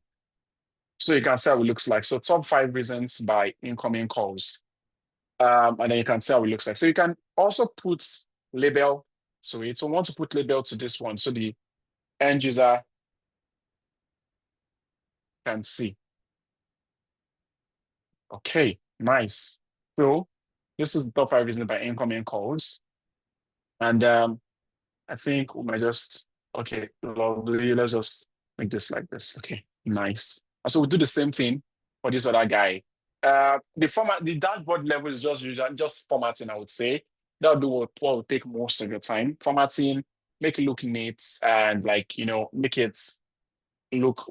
So you can see how it looks like. So top 5 reasons by incoming calls. And then you can see how it looks like. So you can also put label to it. So I want to put label to this one so the end user can see. Okay, nice. So this is the top 5 reasons by incoming calls. And I think we might just, okay, lovely. Let's just make this like this. Okay, nice. And so we'll do the same thing for this other guy. The dashboard level is just formatting, I would say. That'll do what will take most of your time. Formatting, make it look neat, and make it look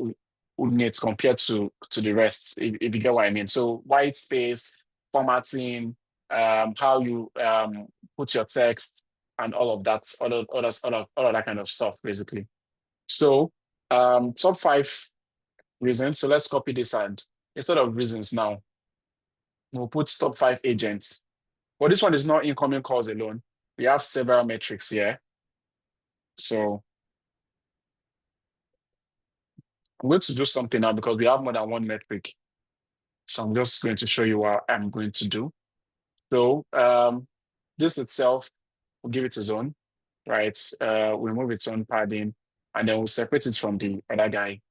neat compared to the rest, if you get what I mean. So white space, formatting, how you put your text and all of that, all of that kind of stuff, basically. So top 5 reasons. So let's copy this, and instead of reasons now, we'll put top 5 agents. But this one is not incoming calls alone. We have several metrics here. So I'm going to do something now because we have more than one metric. So I'm just going to show you what I'm going to do. So this itself, we'll give it a zone, right? We'll move its own padding, and then we'll separate it from the other guy.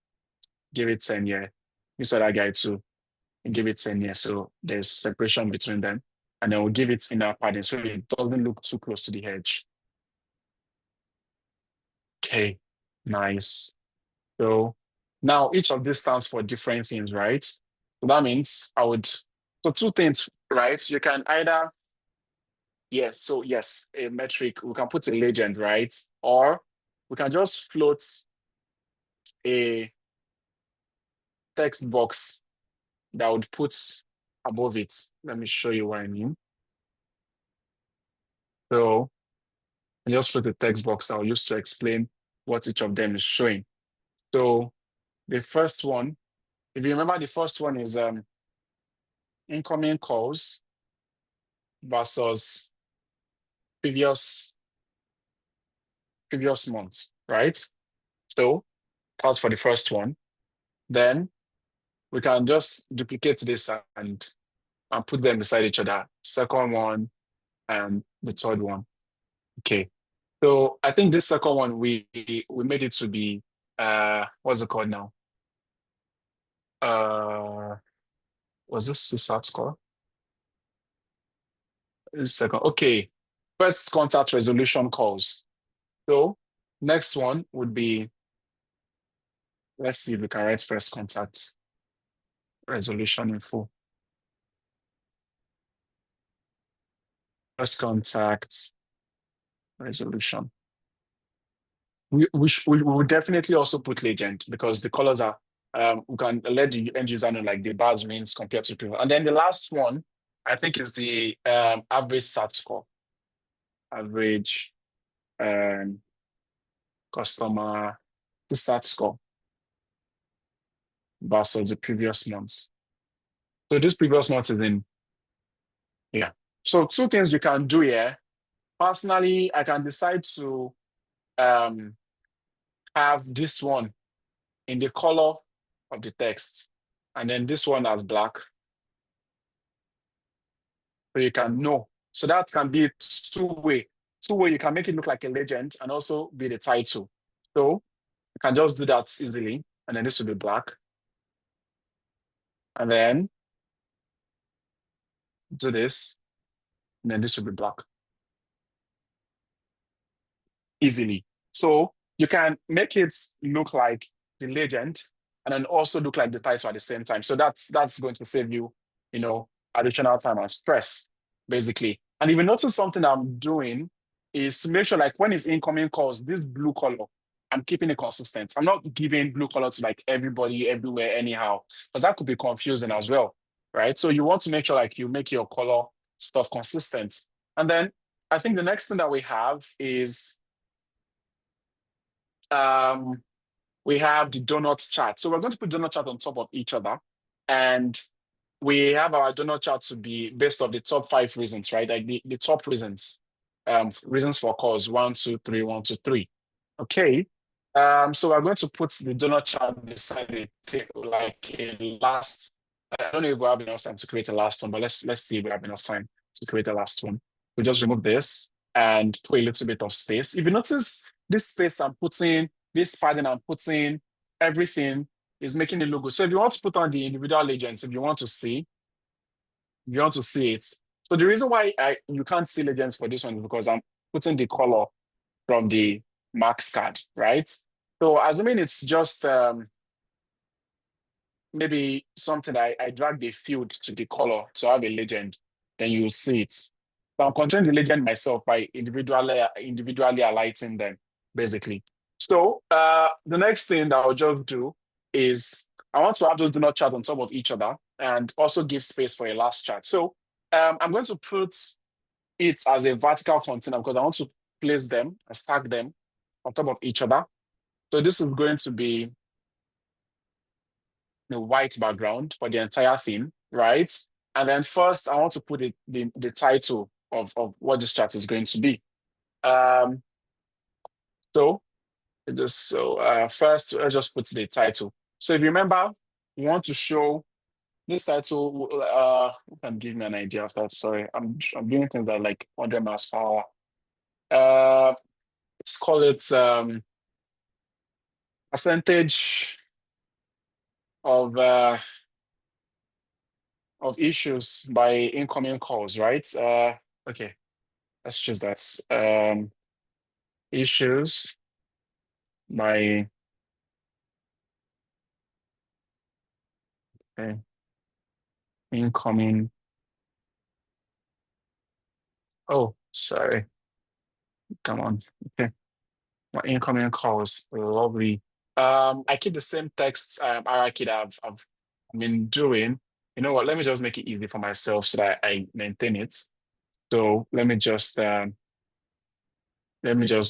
Give it 10 here. This other guy too, and give it 10 here. So there's separation between them. And then we'll give it inner padding so it doesn't look too close to the edge. Okay, nice. So now each of these stands for different things, right? So that means so 2 things, right? You can either yes, so yes, a metric, we can put a legend, right? Or we can just float a text box that would put above it. Let me show you what I mean. So I just float a text box that I'll use to explain what each of them is showing. So the first one, if you remember, the first one is incoming calls versus previous month, right? So that's for the first one. Then we can just duplicate this and put them beside each other. Second one and the third one. Okay. So I think this second one we made it to be what's it called now? Uh was this CSAT score? This second. Okay. First contact resolution calls. So next one would be, let's see if we can write first contact resolution info. First contact resolution. We will definitely also put legend because the colors are we can let the end user know like the bars means compared to previous. And then the last one, I think, is the average SAT score. Average um customer the SAT score versus the previous months. So this previous month is in, yeah. So two things you can do here. Personally, I can decide to um have this one in the color of the text, and then this one as black, so you can know. So that can be two-way. Two-way, you can make it look like a legend and also be the title. So you can just do that easily, and then this will be black. And then do this, and then this will be black. Easily. So you can make it look like the legend and then also look like the title at the same time. So that's going to save you, additional time and stress, basically. And if you notice something I'm doing is to make sure like when it's incoming calls, this blue color, I'm keeping it consistent. I'm not giving blue color to like everybody everywhere anyhow, because that could be confusing as well, right? So you want to make sure like you make your color stuff consistent. And then I think the next thing that we have is um, we have the donut chart. So we're going to put donut chart on top of each other. And we have our donut chart to be based on the top 5 reasons, right? Like the top reasons, reasons for cause, 1, 2, 3, 1, 2, 3. Okay. So we're going to put the donut chart beside it, like a last. I don't know if we have enough time to create a last one, but let's see if we have enough time to create a last one. We just remove this and put a little bit of space. If you notice this space I'm putting, this padding I'm putting, everything is making the logo. So if you want to put on the individual legends, if you want to see, it. So the reason why you can't see legends for this one is because I'm putting the color from the max card, right? So assuming it's just maybe something I drag the field to the color to have a legend, then you'll see it. So I'm controlling the legend myself by individually highlighting them, basically. So the next thing that I'll just do is I want to have those do not chart on top of each other and also give space for a last chart. So I'm going to put it as a vertical container because I want to place them and stack them on top of each other. So this is going to be the white background for the entire theme, right? And then first, I want to put the title of what this chart is going to be. Um, so first, let's just put the title. So if you remember, you want to show this title. You can give me an idea of that. Sorry, I'm doing things that are like 100 miles per hour. Let's call it percentage of issues by incoming calls, right? Okay, let's choose that. Issues by okay, incoming. Oh, Sorry. Come on. Okay. My incoming calls. Lovely. I keep the same text hierarchy that I've been doing. You know what? Let me just make it easy for myself so that I maintain it. So let me just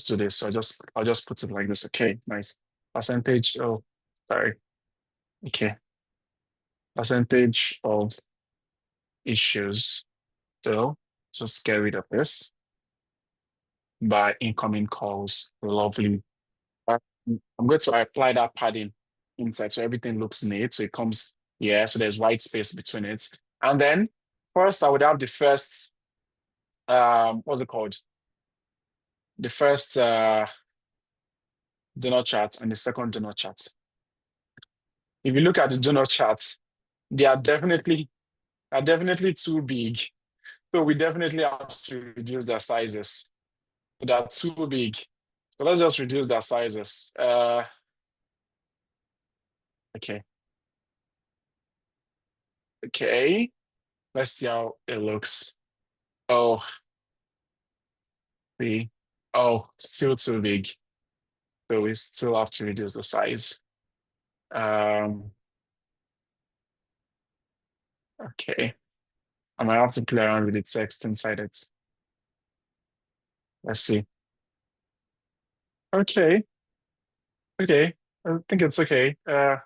do this. So I'll just put it like this. Okay, nice. Percentage. Oh, sorry. Okay. Percentage of issues. So just get rid of this by incoming calls. Lovely. Uh, I'm going to apply that padding inside so everything looks neat. So it comes, yeah, so there's white space between it. And then first I would have the first, what's it called? The first do not chat and the second do not chat. If you look at the do not chat, they are definitely too big. So we definitely have to reduce their sizes. So they're too big. So let's just reduce their sizes. Okay. Okay. Let's see how it looks. Oh, see. Oh, still too big. So we still have to reduce the size. Um, okay. I might have to play around with the text inside it. Let's see. Okay. Okay. I think it's okay. I'll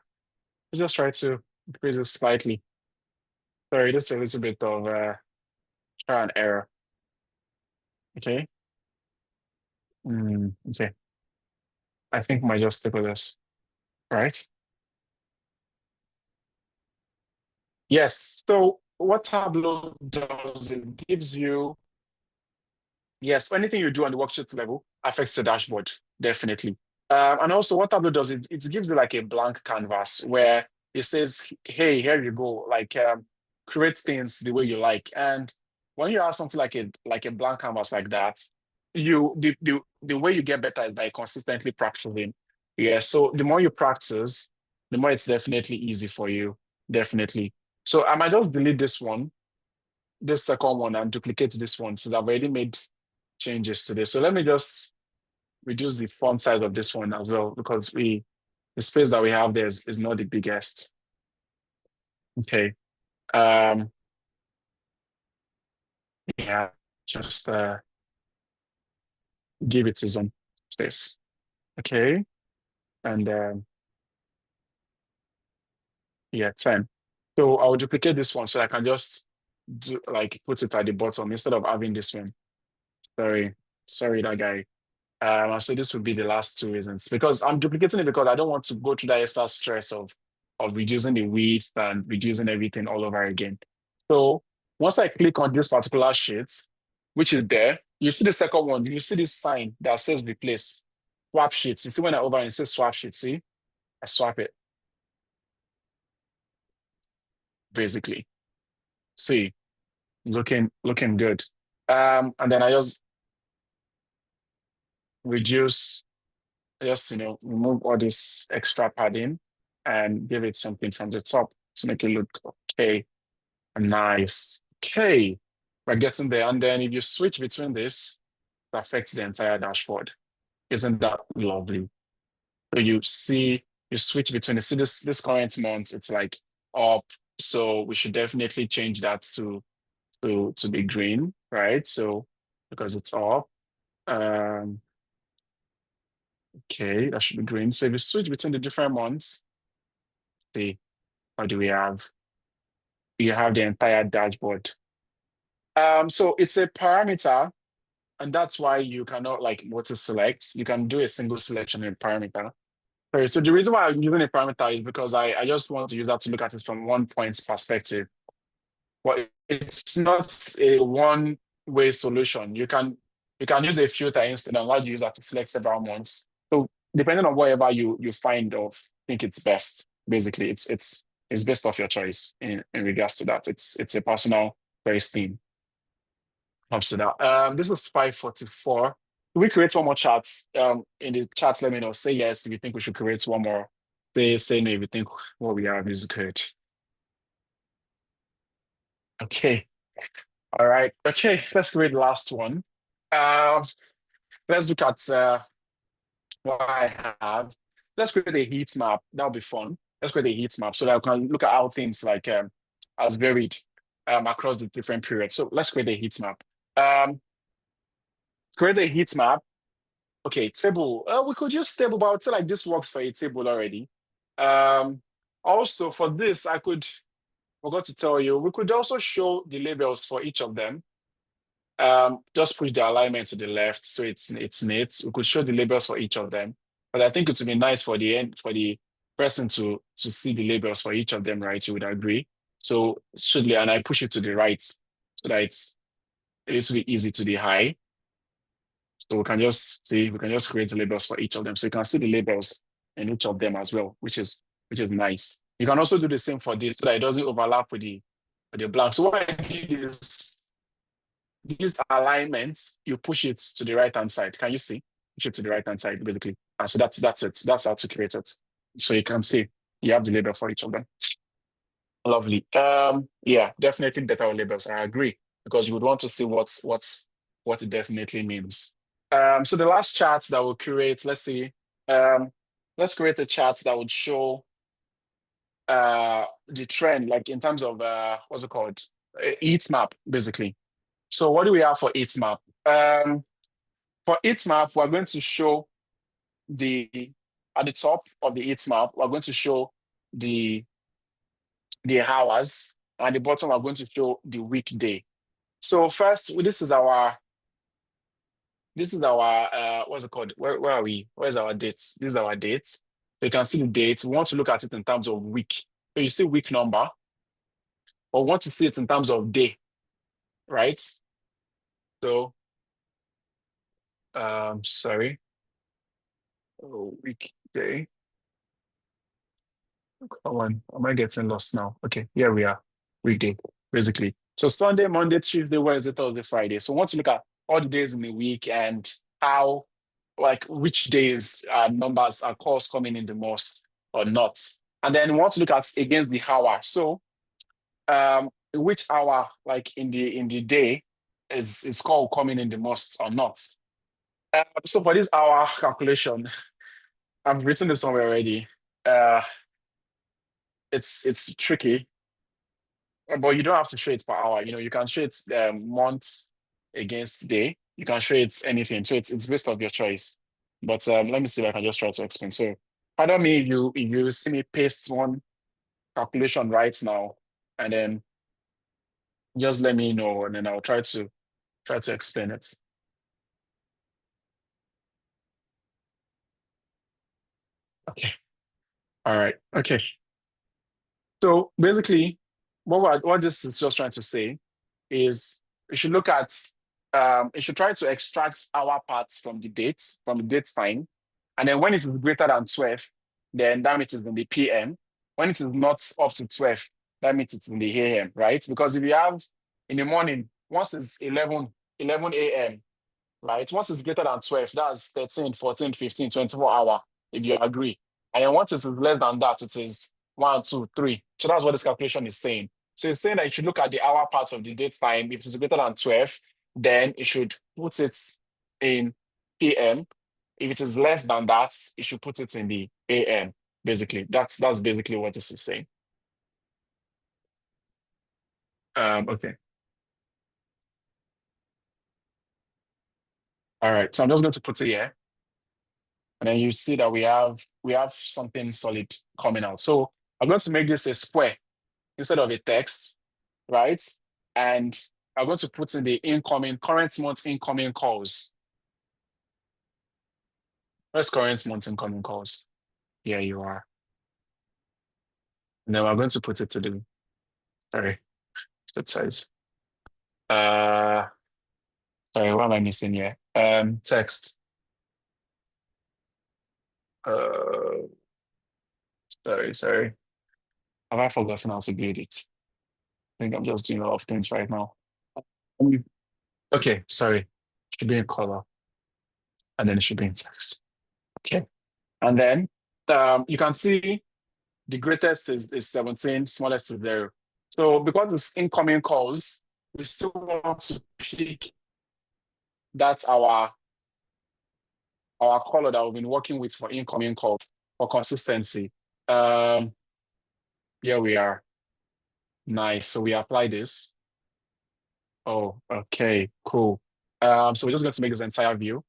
just try to increase it slightly. Sorry, this is a little bit of trial and error. Okay. Okay. I think I might just stick with this. Right? Yes. So what Tableau does, it gives you, yes, anything you do on the worksheet level affects the dashboard, definitely. And also what Tableau does, it gives you like a blank canvas where it says, hey, here you go, like create things the way you like. And when you have something like a blank canvas like that, the way you get better is by consistently practicing. Yeah. So the more you practice, the more it's definitely easy for you. Definitely. So I might just delete this second one and duplicate this one since I've already made changes to this. So let me just reduce the font size of this one as well because the space that we have there is not the biggest. Okay. Um, yeah, just give it its own space. Okay. And yeah, 10. So I'll duplicate this one so I can just do like put it at the bottom instead of having this one. Sorry, sorry, that guy. So this would be the last two reasons because I'm duplicating it because I don't want to go through that extra stress of reducing the width and reducing everything all over again. So once I click on this particular sheet, which is there, you see the second one, you see this sign that says replace, swap sheets. You see when I over and it says swap sheet, see, I swap it basically. See, looking good. And then I just reduce, just remove all this extra padding and give it something from the top to make it look okay and nice. Okay, we're getting there. And then if you switch between this, it affects the entire dashboard. Isn't that lovely? So you switch between, you see this current month, it's like up. So we should definitely change that to be green, right? So because it's up. Um, okay, that should be green. So if you switch between the different months, see, what do we have? You have the entire dashboard. So it's a parameter, and that's why you cannot like auto select. You can do a single selection in parameter. Okay, so the reason why I'm using a parameter is because I just want to use that to look at it from one point perspective. But it's not a one-way solution. You can use a filter instead and allow you use that to select several months. So depending on whatever you find or think it's best, basically it's based off your choice in regards to that. It's a personal choice thing comes to that. This is 5:44. We create one more chat. In the chat, let me know. Say yes if you think we should create one more. Say no if you think what we have is good. Okay. All right. Okay, let's create the last one. Uh, let's look at what I have. Let's create a heat map. That'll be fun. Let's create a heat map so that we can look at how things like as varied across the different periods. So let's create a heat map. Um, create a heat map. Okay, table. We could use table, but I would say like this works for a table already. Um, Also for this, I could forgot to tell you, we could also show the labels for each of them. Just push the alignment to the left so it's neat. We could show the labels for each of them, but I think it would be nice for the end for the person to see the labels for each of them, right? You would agree. So should and I push it to the right so that it's a little bit easy to the high. So we can just create the labels for each of them. So you can see the labels in each of them as well, which is nice. You can also do the same for this so that it doesn't overlap with the blank. So what I did is this alignment, you push it to the right hand side. Can you see? Push it to the right hand side, basically. And so that's it. That's how to create it. So you can see you have the label for each of them. Lovely. Yeah, definitely data labels. I agree because you would want to see what it definitely means. So the last chart that we'll create, let's see. Let's create a chart that would show the trend, like in terms of what's it called? Heat map, basically. So what do we have for Heatmap? For Heatmap, we're going to show the at the top of the Heatmap, we're going to show the the hours, and at the bottom, we're going to show the weekday. So first, this is our what's it called? Where are we? Where's our dates? This is our dates. So you can see the dates. We want to look at it in terms of week. So you see week number, or want to see it in terms of day, right? So sorry, weekday. Come on, am I getting lost now? Okay, here we are. Weekday, basically. So Sunday, Monday, Tuesday, Wednesday, Thursday, Friday. So once you look at all the days in the week and how, like, which days numbers are calls coming in the most or not. And then we want to look at against the hour. So which hour, like in the day, is call coming in the most or not. So for this hour calculation, I've written this somewhere already. Uh, it's tricky. But you don't have to show it per hour. You can show it months against day. You can show it anything. So it's based off your choice. But let me see if I can just try to explain. So pardon me if you see me paste one calculation right now, and then just let me know, and then I'll try to explain it. Okay. All right. Okay. So basically, what this is just trying to say is you should look at you should try to extract hour parts from the date time. And then when it is greater than 12, then that means it's in the PM. When it is not up to 12, that means it's in the AM, right? Because if you have in the morning, once it's 11 a.m., right? Once it's greater than 12, that's 13, 14, 15, 24 hour, if you agree. And then once it is less than that, it is 1, 2, 3. So that's what this calculation is saying. So it's saying that you should look at the hour part of the date time. If it's greater than 12, then you should put it in PM. If it is less than that, you should put it in the AM, basically. That's basically what this is saying. Okay. All right. So I'm just going to put it here. And then you see that we have something solid coming out. So I'm going to make this a square instead of a text, right? And I'm going to put in the current month incoming calls. Where's current month incoming calls? Here you are. And then we're going to put it to the, sorry, that size. Uh, Sorry, what am I missing here? Text. Uh, sorry. Have I forgotten how to build it? I think I'm just doing a lot of things right now. Um, Okay, sorry. Should be in color, and then it should be in text. Okay. And then you can see the greatest is 17, smallest is 0. So because it's incoming calls, we still want to pick That's our color that we've been working with for incoming calls for consistency. Here we are. Nice. So we apply this. Oh, okay, cool. So we're just going to make this entire view.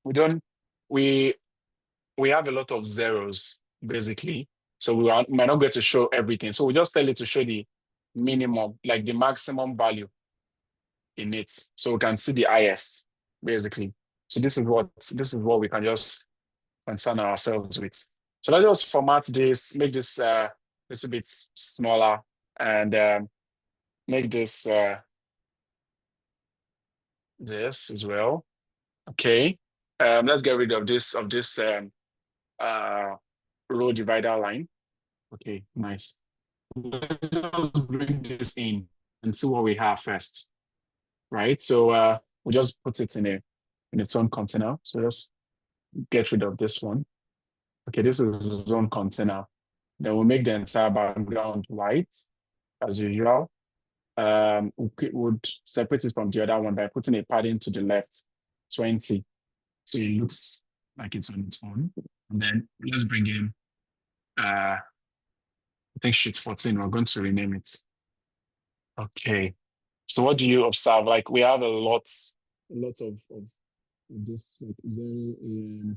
We don't we we have a lot of zeros basically. So might not get to show everything. So we just tell it to show the minimum, like the maximum value in it. So we can see the highest, basically. So this is what we can just concern ourselves with. So let's just format this, make this a little bit smaller, and make this as well. Okay. Let's get rid of this uh row divider line. Okay, nice. Let's just bring this in and see what we have first. Right. So we'll just put it in its own container. So just get rid of this one. Okay, this is its own container. Then we'll make the entire background white as usual. We would separate it from the other one by putting a padding to the left, 20. So it looks like it's on its own. And then let's bring in, I think sheet 14, we're going to rename it. Okay. So what do you observe? Like we have a lot of this like 0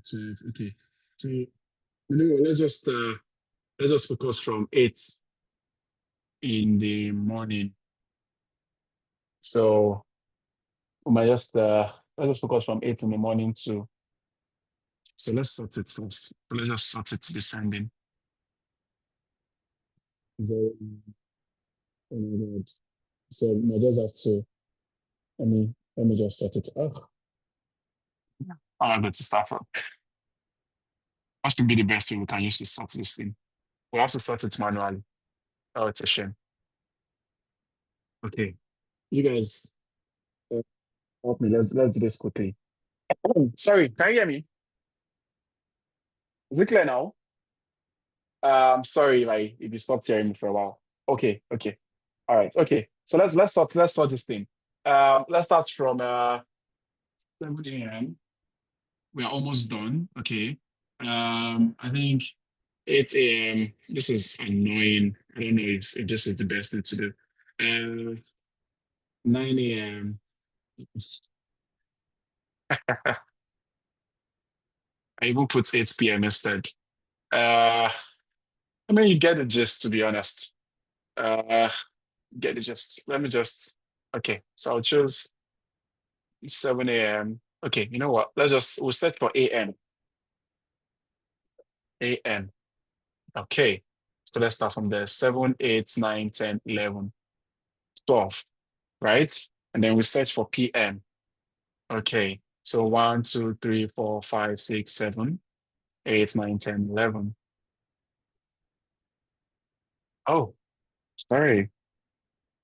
12. Okay. So let's just focus from 8 in the morning. So we might just let's just focus from 8 in the morning to, so let's sort it first. Let's just sort it descending. 0. Oh my god. So we might just have to let me just set it up. I'm going to start from. What should be the best way we can use to sort this thing? We have to sort it manually. Oh, it's a shame. Okay. You guys uh, help me. Let's do this quickly. Sorry, can you hear me? Is it clear now? Sorry if you stopped hearing me for a while. Okay, okay. All right, okay. So let's sort this thing. Let's start from 7 a.m. We're almost done. Okay. I think 8 a.m. This is annoying. I don't know if this is the best thing to do. 9 a.m. I even put 8 p.m. instead. Uh, I mean, you get the gist, to be honest. Uh, get the gist. Let me just. Okay, so I'll choose 7 a.m. Okay, you know what? We'll set for a.m. a.m. Okay, so let's start from there. 7, 8, 9, 10, 11, 12, right? And then we search for p.m. Okay, so 1, 2, 3, 4, 5, 6, 7, 8, 9, 10, 11. Oh, sorry.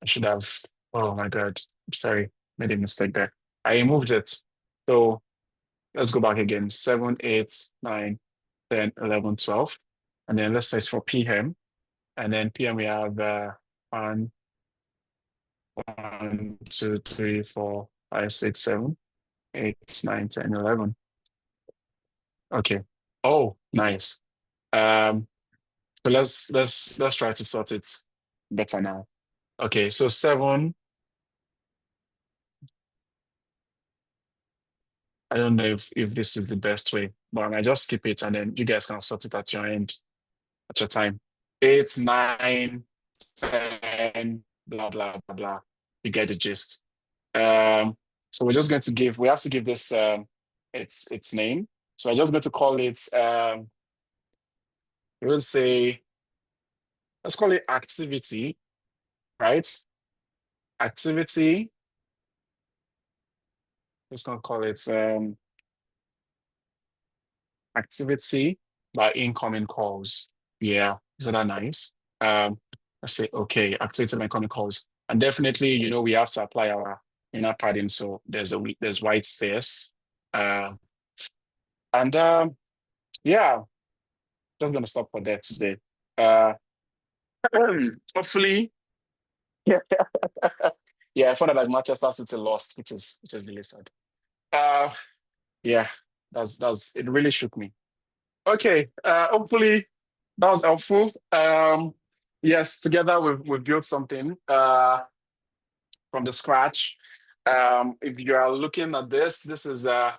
I should have. Oh my God. Sorry. Made a mistake there. I moved it. So let's go back again. 7, 8, 9, 10, 11, 12. And then let's search for PM. And then PM we have 1, 1, 2, 3, 4, 5, 6, 7, 8, 9, 10, 11. Okay. Oh, nice. Um, so let's try to sort it better now. Okay, so 7. I don't know if this is the best way, but I might just skip it and then you guys can sort it at your end, at your time. 8, 9, 10, blah, blah, blah, blah. You get the gist. So we're just going to we have to give this its name. So I'm just going to call it, we'll say, let's call it activity, right? Activity. Just going to call it activity by incoming calls. Yeah, isn't that nice? Let's say, okay, activity by incoming calls. And definitely, we have to apply our inner padding. So there's white space. Uh, and yeah, just gonna stop for that today. Uh, hopefully, yeah, yeah, I found out that Manchester City lost, which is really sad. Uh, yeah, that's it really shook me. Okay, hopefully that was helpful. Yes, together we've built something from the scratch. If you are looking at this is what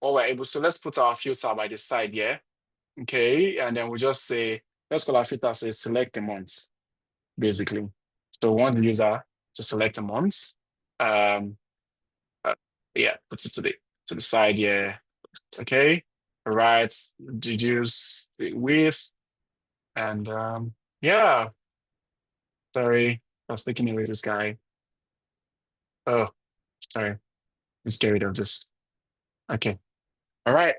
we're able. So let's put our filter by the side here. Okay, and then we just say, let's call our filter say select a month, basically. So we want the user to select a month. Um, uh, yeah, put it to the side here. Okay, all right, reduce the width, and yeah, sorry, I was taking away this guy. Oh, sorry, let's get rid of this. Okay, all right.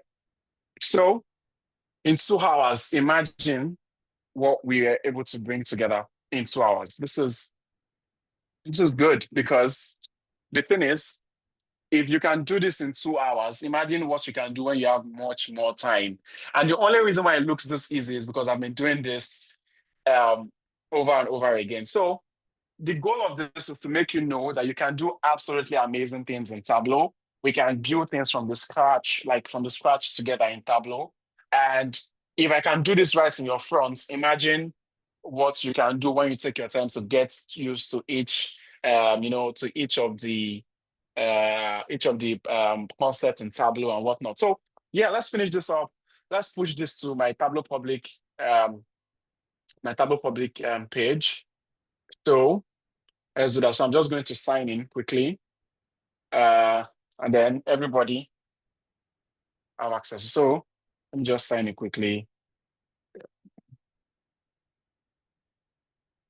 So in 2 hours, imagine what we were able to bring together in 2 hours. This is good because the thing is, if you can do this in 2 hours, imagine what you can do when you have much more time. And the only reason why it looks this easy is because I've been doing this um, over and over again. So the goal of this is to make you know that you can do absolutely amazing things in Tableau. We can build things from the scratch, like from the scratch together in Tableau. And if I can do this right in your front, imagine what you can do when you take your time to get used to to each of the concepts in Tableau and whatnot. So yeah, let's finish this up. Let's push this to um, my Tableau public page. So let's do that. So I'm just going to sign in quickly, uh, and then everybody have access. So let me just sign in quickly.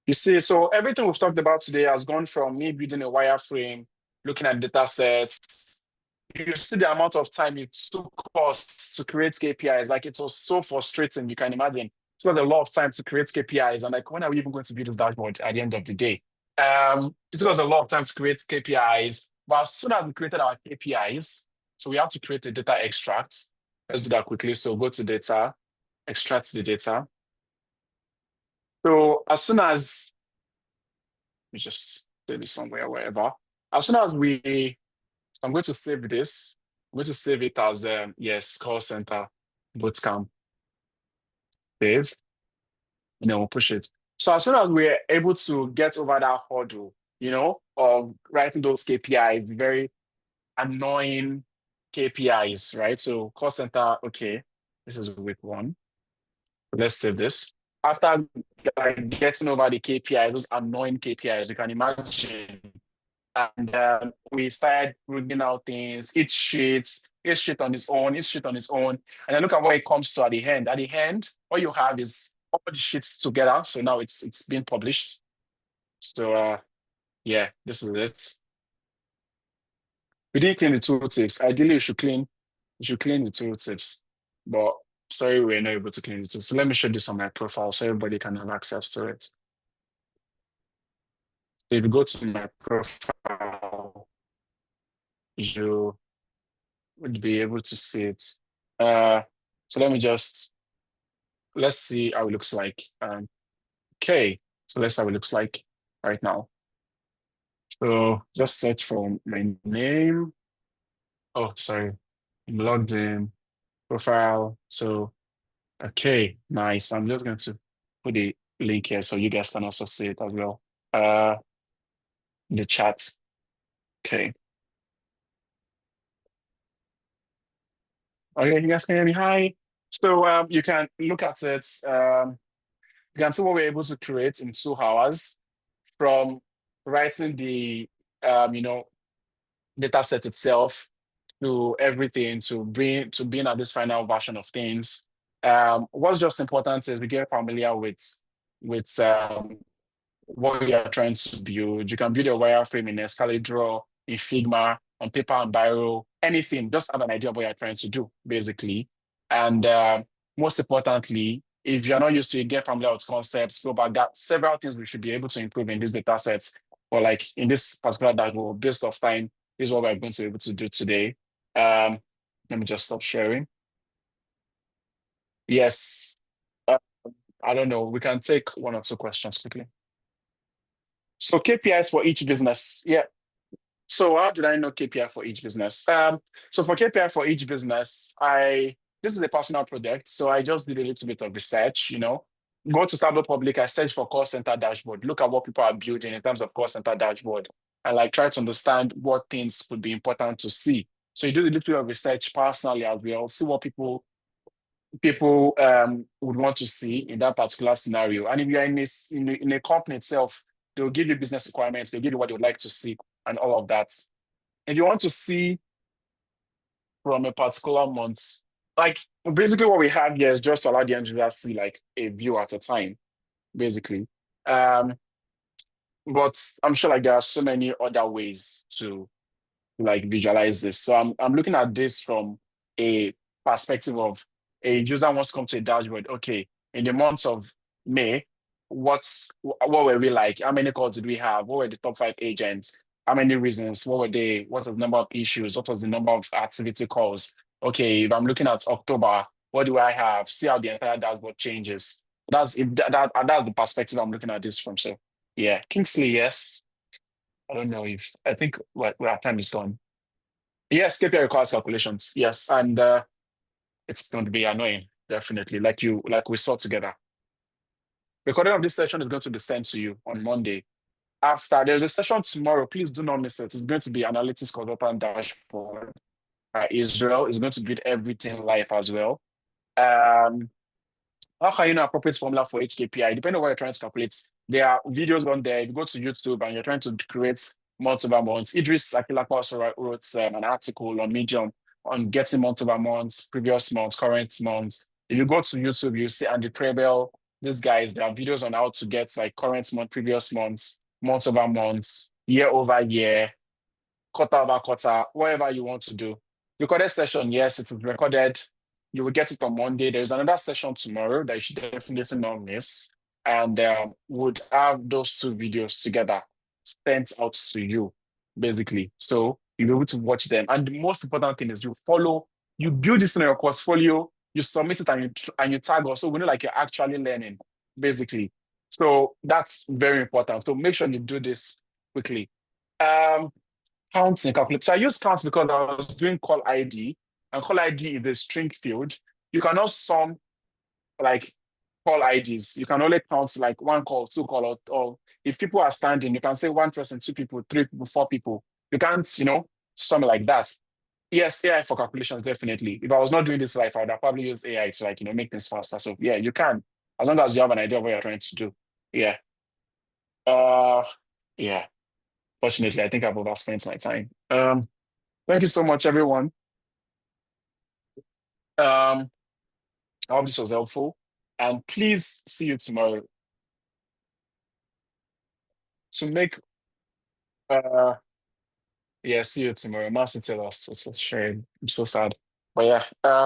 You see, so everything we've talked about today has gone from me building a wireframe, looking at data sets. You see the amount of time it took us to create KPIs. Like it was so frustrating, you can imagine. It was a lot of time to create KPIs. And like, when are we even going to build this dashboard at the end of the day? It took us a lot of time to create KPIs. But as soon as we created our KPIs, so we have to create a data extract. Let's do that quickly. So go to data, extract the data. So as soon as we just save it somewhere, wherever. As soon as I'm going to save this. I'm going to save it as yes, call center bootcamp save, and then we'll push it. So as soon as we're able to get over that hurdle, of writing those KPIs, very annoying KPIs, right? So call center, okay, this is week one. Let's save this. After getting over the KPIs, those annoying KPIs, you can imagine. And we started bringing out things, each sheet on its own, each sheet on its own. And then look at what it comes to at the end. At the end, all you have is all the sheets together. So now it's being published. So yeah, this is it. We didn't clean the tooltips. Ideally, you should clean the tooltips. But sorry, we're not able to clean it. So let me show this on my profile so everybody can have access to it. So if you go to my profile, you would be able to see it. Uh, so let's see how it looks like. Okay, so let's see how it looks like right now. So just search for my name. Oh, sorry, I'm logged in, profile. So, okay, nice. I'm just going to put the link here so you guys can also see it as well. In the chat. Okay. Okay, you guys can hear me? Hi. So you can look at it. You can see what we're able to create in 2 hours from writing the data set itself to everything to being at this final version of things. What's just important is we get familiar with what you're trying to build. You can build a wireframe in Escalator, in Figma, on paper and Biro, anything. Just have an idea of what you're trying to do, basically. And most importantly, if you're not used to it, get familiar with concepts, go back. That several things we should be able to improve in this data set. Or like in this particular dashboard, based off time, this is what we're going to be able to do today. Um, Let me just stop sharing. Yes. Uh, I don't know. We can take one or two questions quickly. So KPIs for each business. Yeah. So how did I know KPI for each business? So for KPI for each business, this is a personal project, so I just did a little bit of research. Go to Tableau Public, I search for call center dashboard, look at what people are building in terms of call center dashboard, and like try to understand what things would be important to see. So you do a little bit of research personally as well, see what people would want to see in that particular scenario. And if you're in a company itself, they'll give you business requirements, they'll give you what they would like to see and all of that. If you want to see from a particular month, like basically what we have here is just to allow the engineer to see like a view at a time, basically. Um, but I'm sure like there are so many other ways to like visualize this. So I'm looking at this from a perspective of a user wants to come to a dashboard. Okay, in the month of May, what were we like? How many calls did we have? What were the top five agents? How many reasons? What were they? What was the number of issues? What was the number of activity calls? Okay, if I'm looking at October, what do I have? See how the entire dashboard changes. That's the perspective I'm looking at this from. So yeah, Kingsley, yes. I don't know if I think what our time is done. Yes, KPI requires calculations. Yes, and it's going to be annoying, definitely. Like we saw together. Recording of this session is going to be sent to you on Monday. After there's a session tomorrow, please do not miss it. It's going to be analytics consultant dashboard. Israel is going to build everything live as well. Um, How can you know appropriate formula for each KPI? Depending on what you're trying to calculate, there are videos on there. If you go to YouTube and you're trying to create month over month, Idris Akilakpa also wrote an article on Medium on getting month over month, previous month, current month. If you go to YouTube, you see Andy Prebel, these guys, there are videos on how to get like current month, previous months, month over month, year over year, quarter over quarter, whatever you want to do. Recorded session, yes, it is recorded. You will get it on Monday. There's another session tomorrow that you should definitely not miss. And would have those two videos together sent out to you, basically. So you'll be able to watch them. And the most important thing is you build this in your portfolio, you submit it and you tag us. So we know like you're actually learning, basically. So that's very important. So make sure you do this quickly. Um, Counting calculator. So I use count because I was doing call ID, and call ID is a string field. You cannot sum like call IDs. You can only count like one call, two call, or if people are standing, you can say one person, two people, three people, four people. You can't, something like that. Yes, AI for calculations, definitely. If I was not doing this live, I would have probably used AI to like, make things faster. So yeah, you can, as long as you have an idea of what you're trying to do. Yeah. Uh, yeah. Fortunately, I think I've overspent my time. Thank you so much, everyone. Um, I hope this was helpful. And please see you tomorrow to make yeah, see you tomorrow. Man City lost. It's a shame. I'm so sad. But yeah,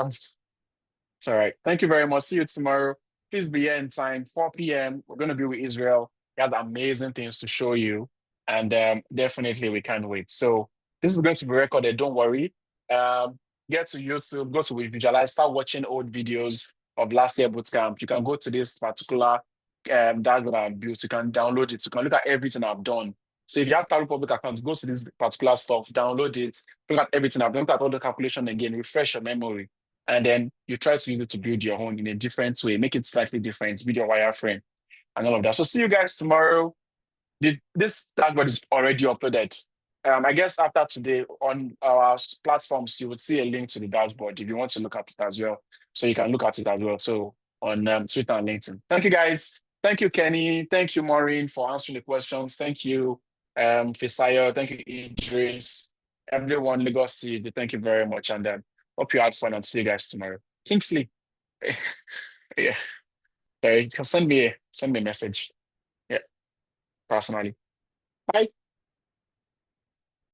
it's all right. Thank you very much. See you tomorrow. Please be here in time, 4 p.m. We're gonna be with Israel. He has amazing things to show you. And definitely we can't wait. So this is going to be recorded, don't worry. Um, get to YouTube, go to Visualize, start watching old videos of last year bootcamp. You can go to this particular dashboard I've built. You can download it. You can look at everything I've done. So if you have Tableau public account, go to this particular stuff, download it, look at everything I've done, look at all the calculation again, refresh your memory. And then you try to use it to build your own in a different way, make it slightly different, build your wireframe and all of that. So see you guys tomorrow. This dashboard is already uploaded. I guess after today on our platforms, you would see a link to the dashboard if you want to look at it as well. So you can look at it as well. So on Twitter and LinkedIn. Thank you guys. Thank you, Kenny. Thank you, Maureen, for answering the questions. Thank you, Fisayo. Thank you, Idris. Everyone, Lagos to you. Thank you very much. And hope you had fun and see you guys tomorrow. Kingsley. Yeah. Sorry, you can send me a message. Yeah, personally. Bye.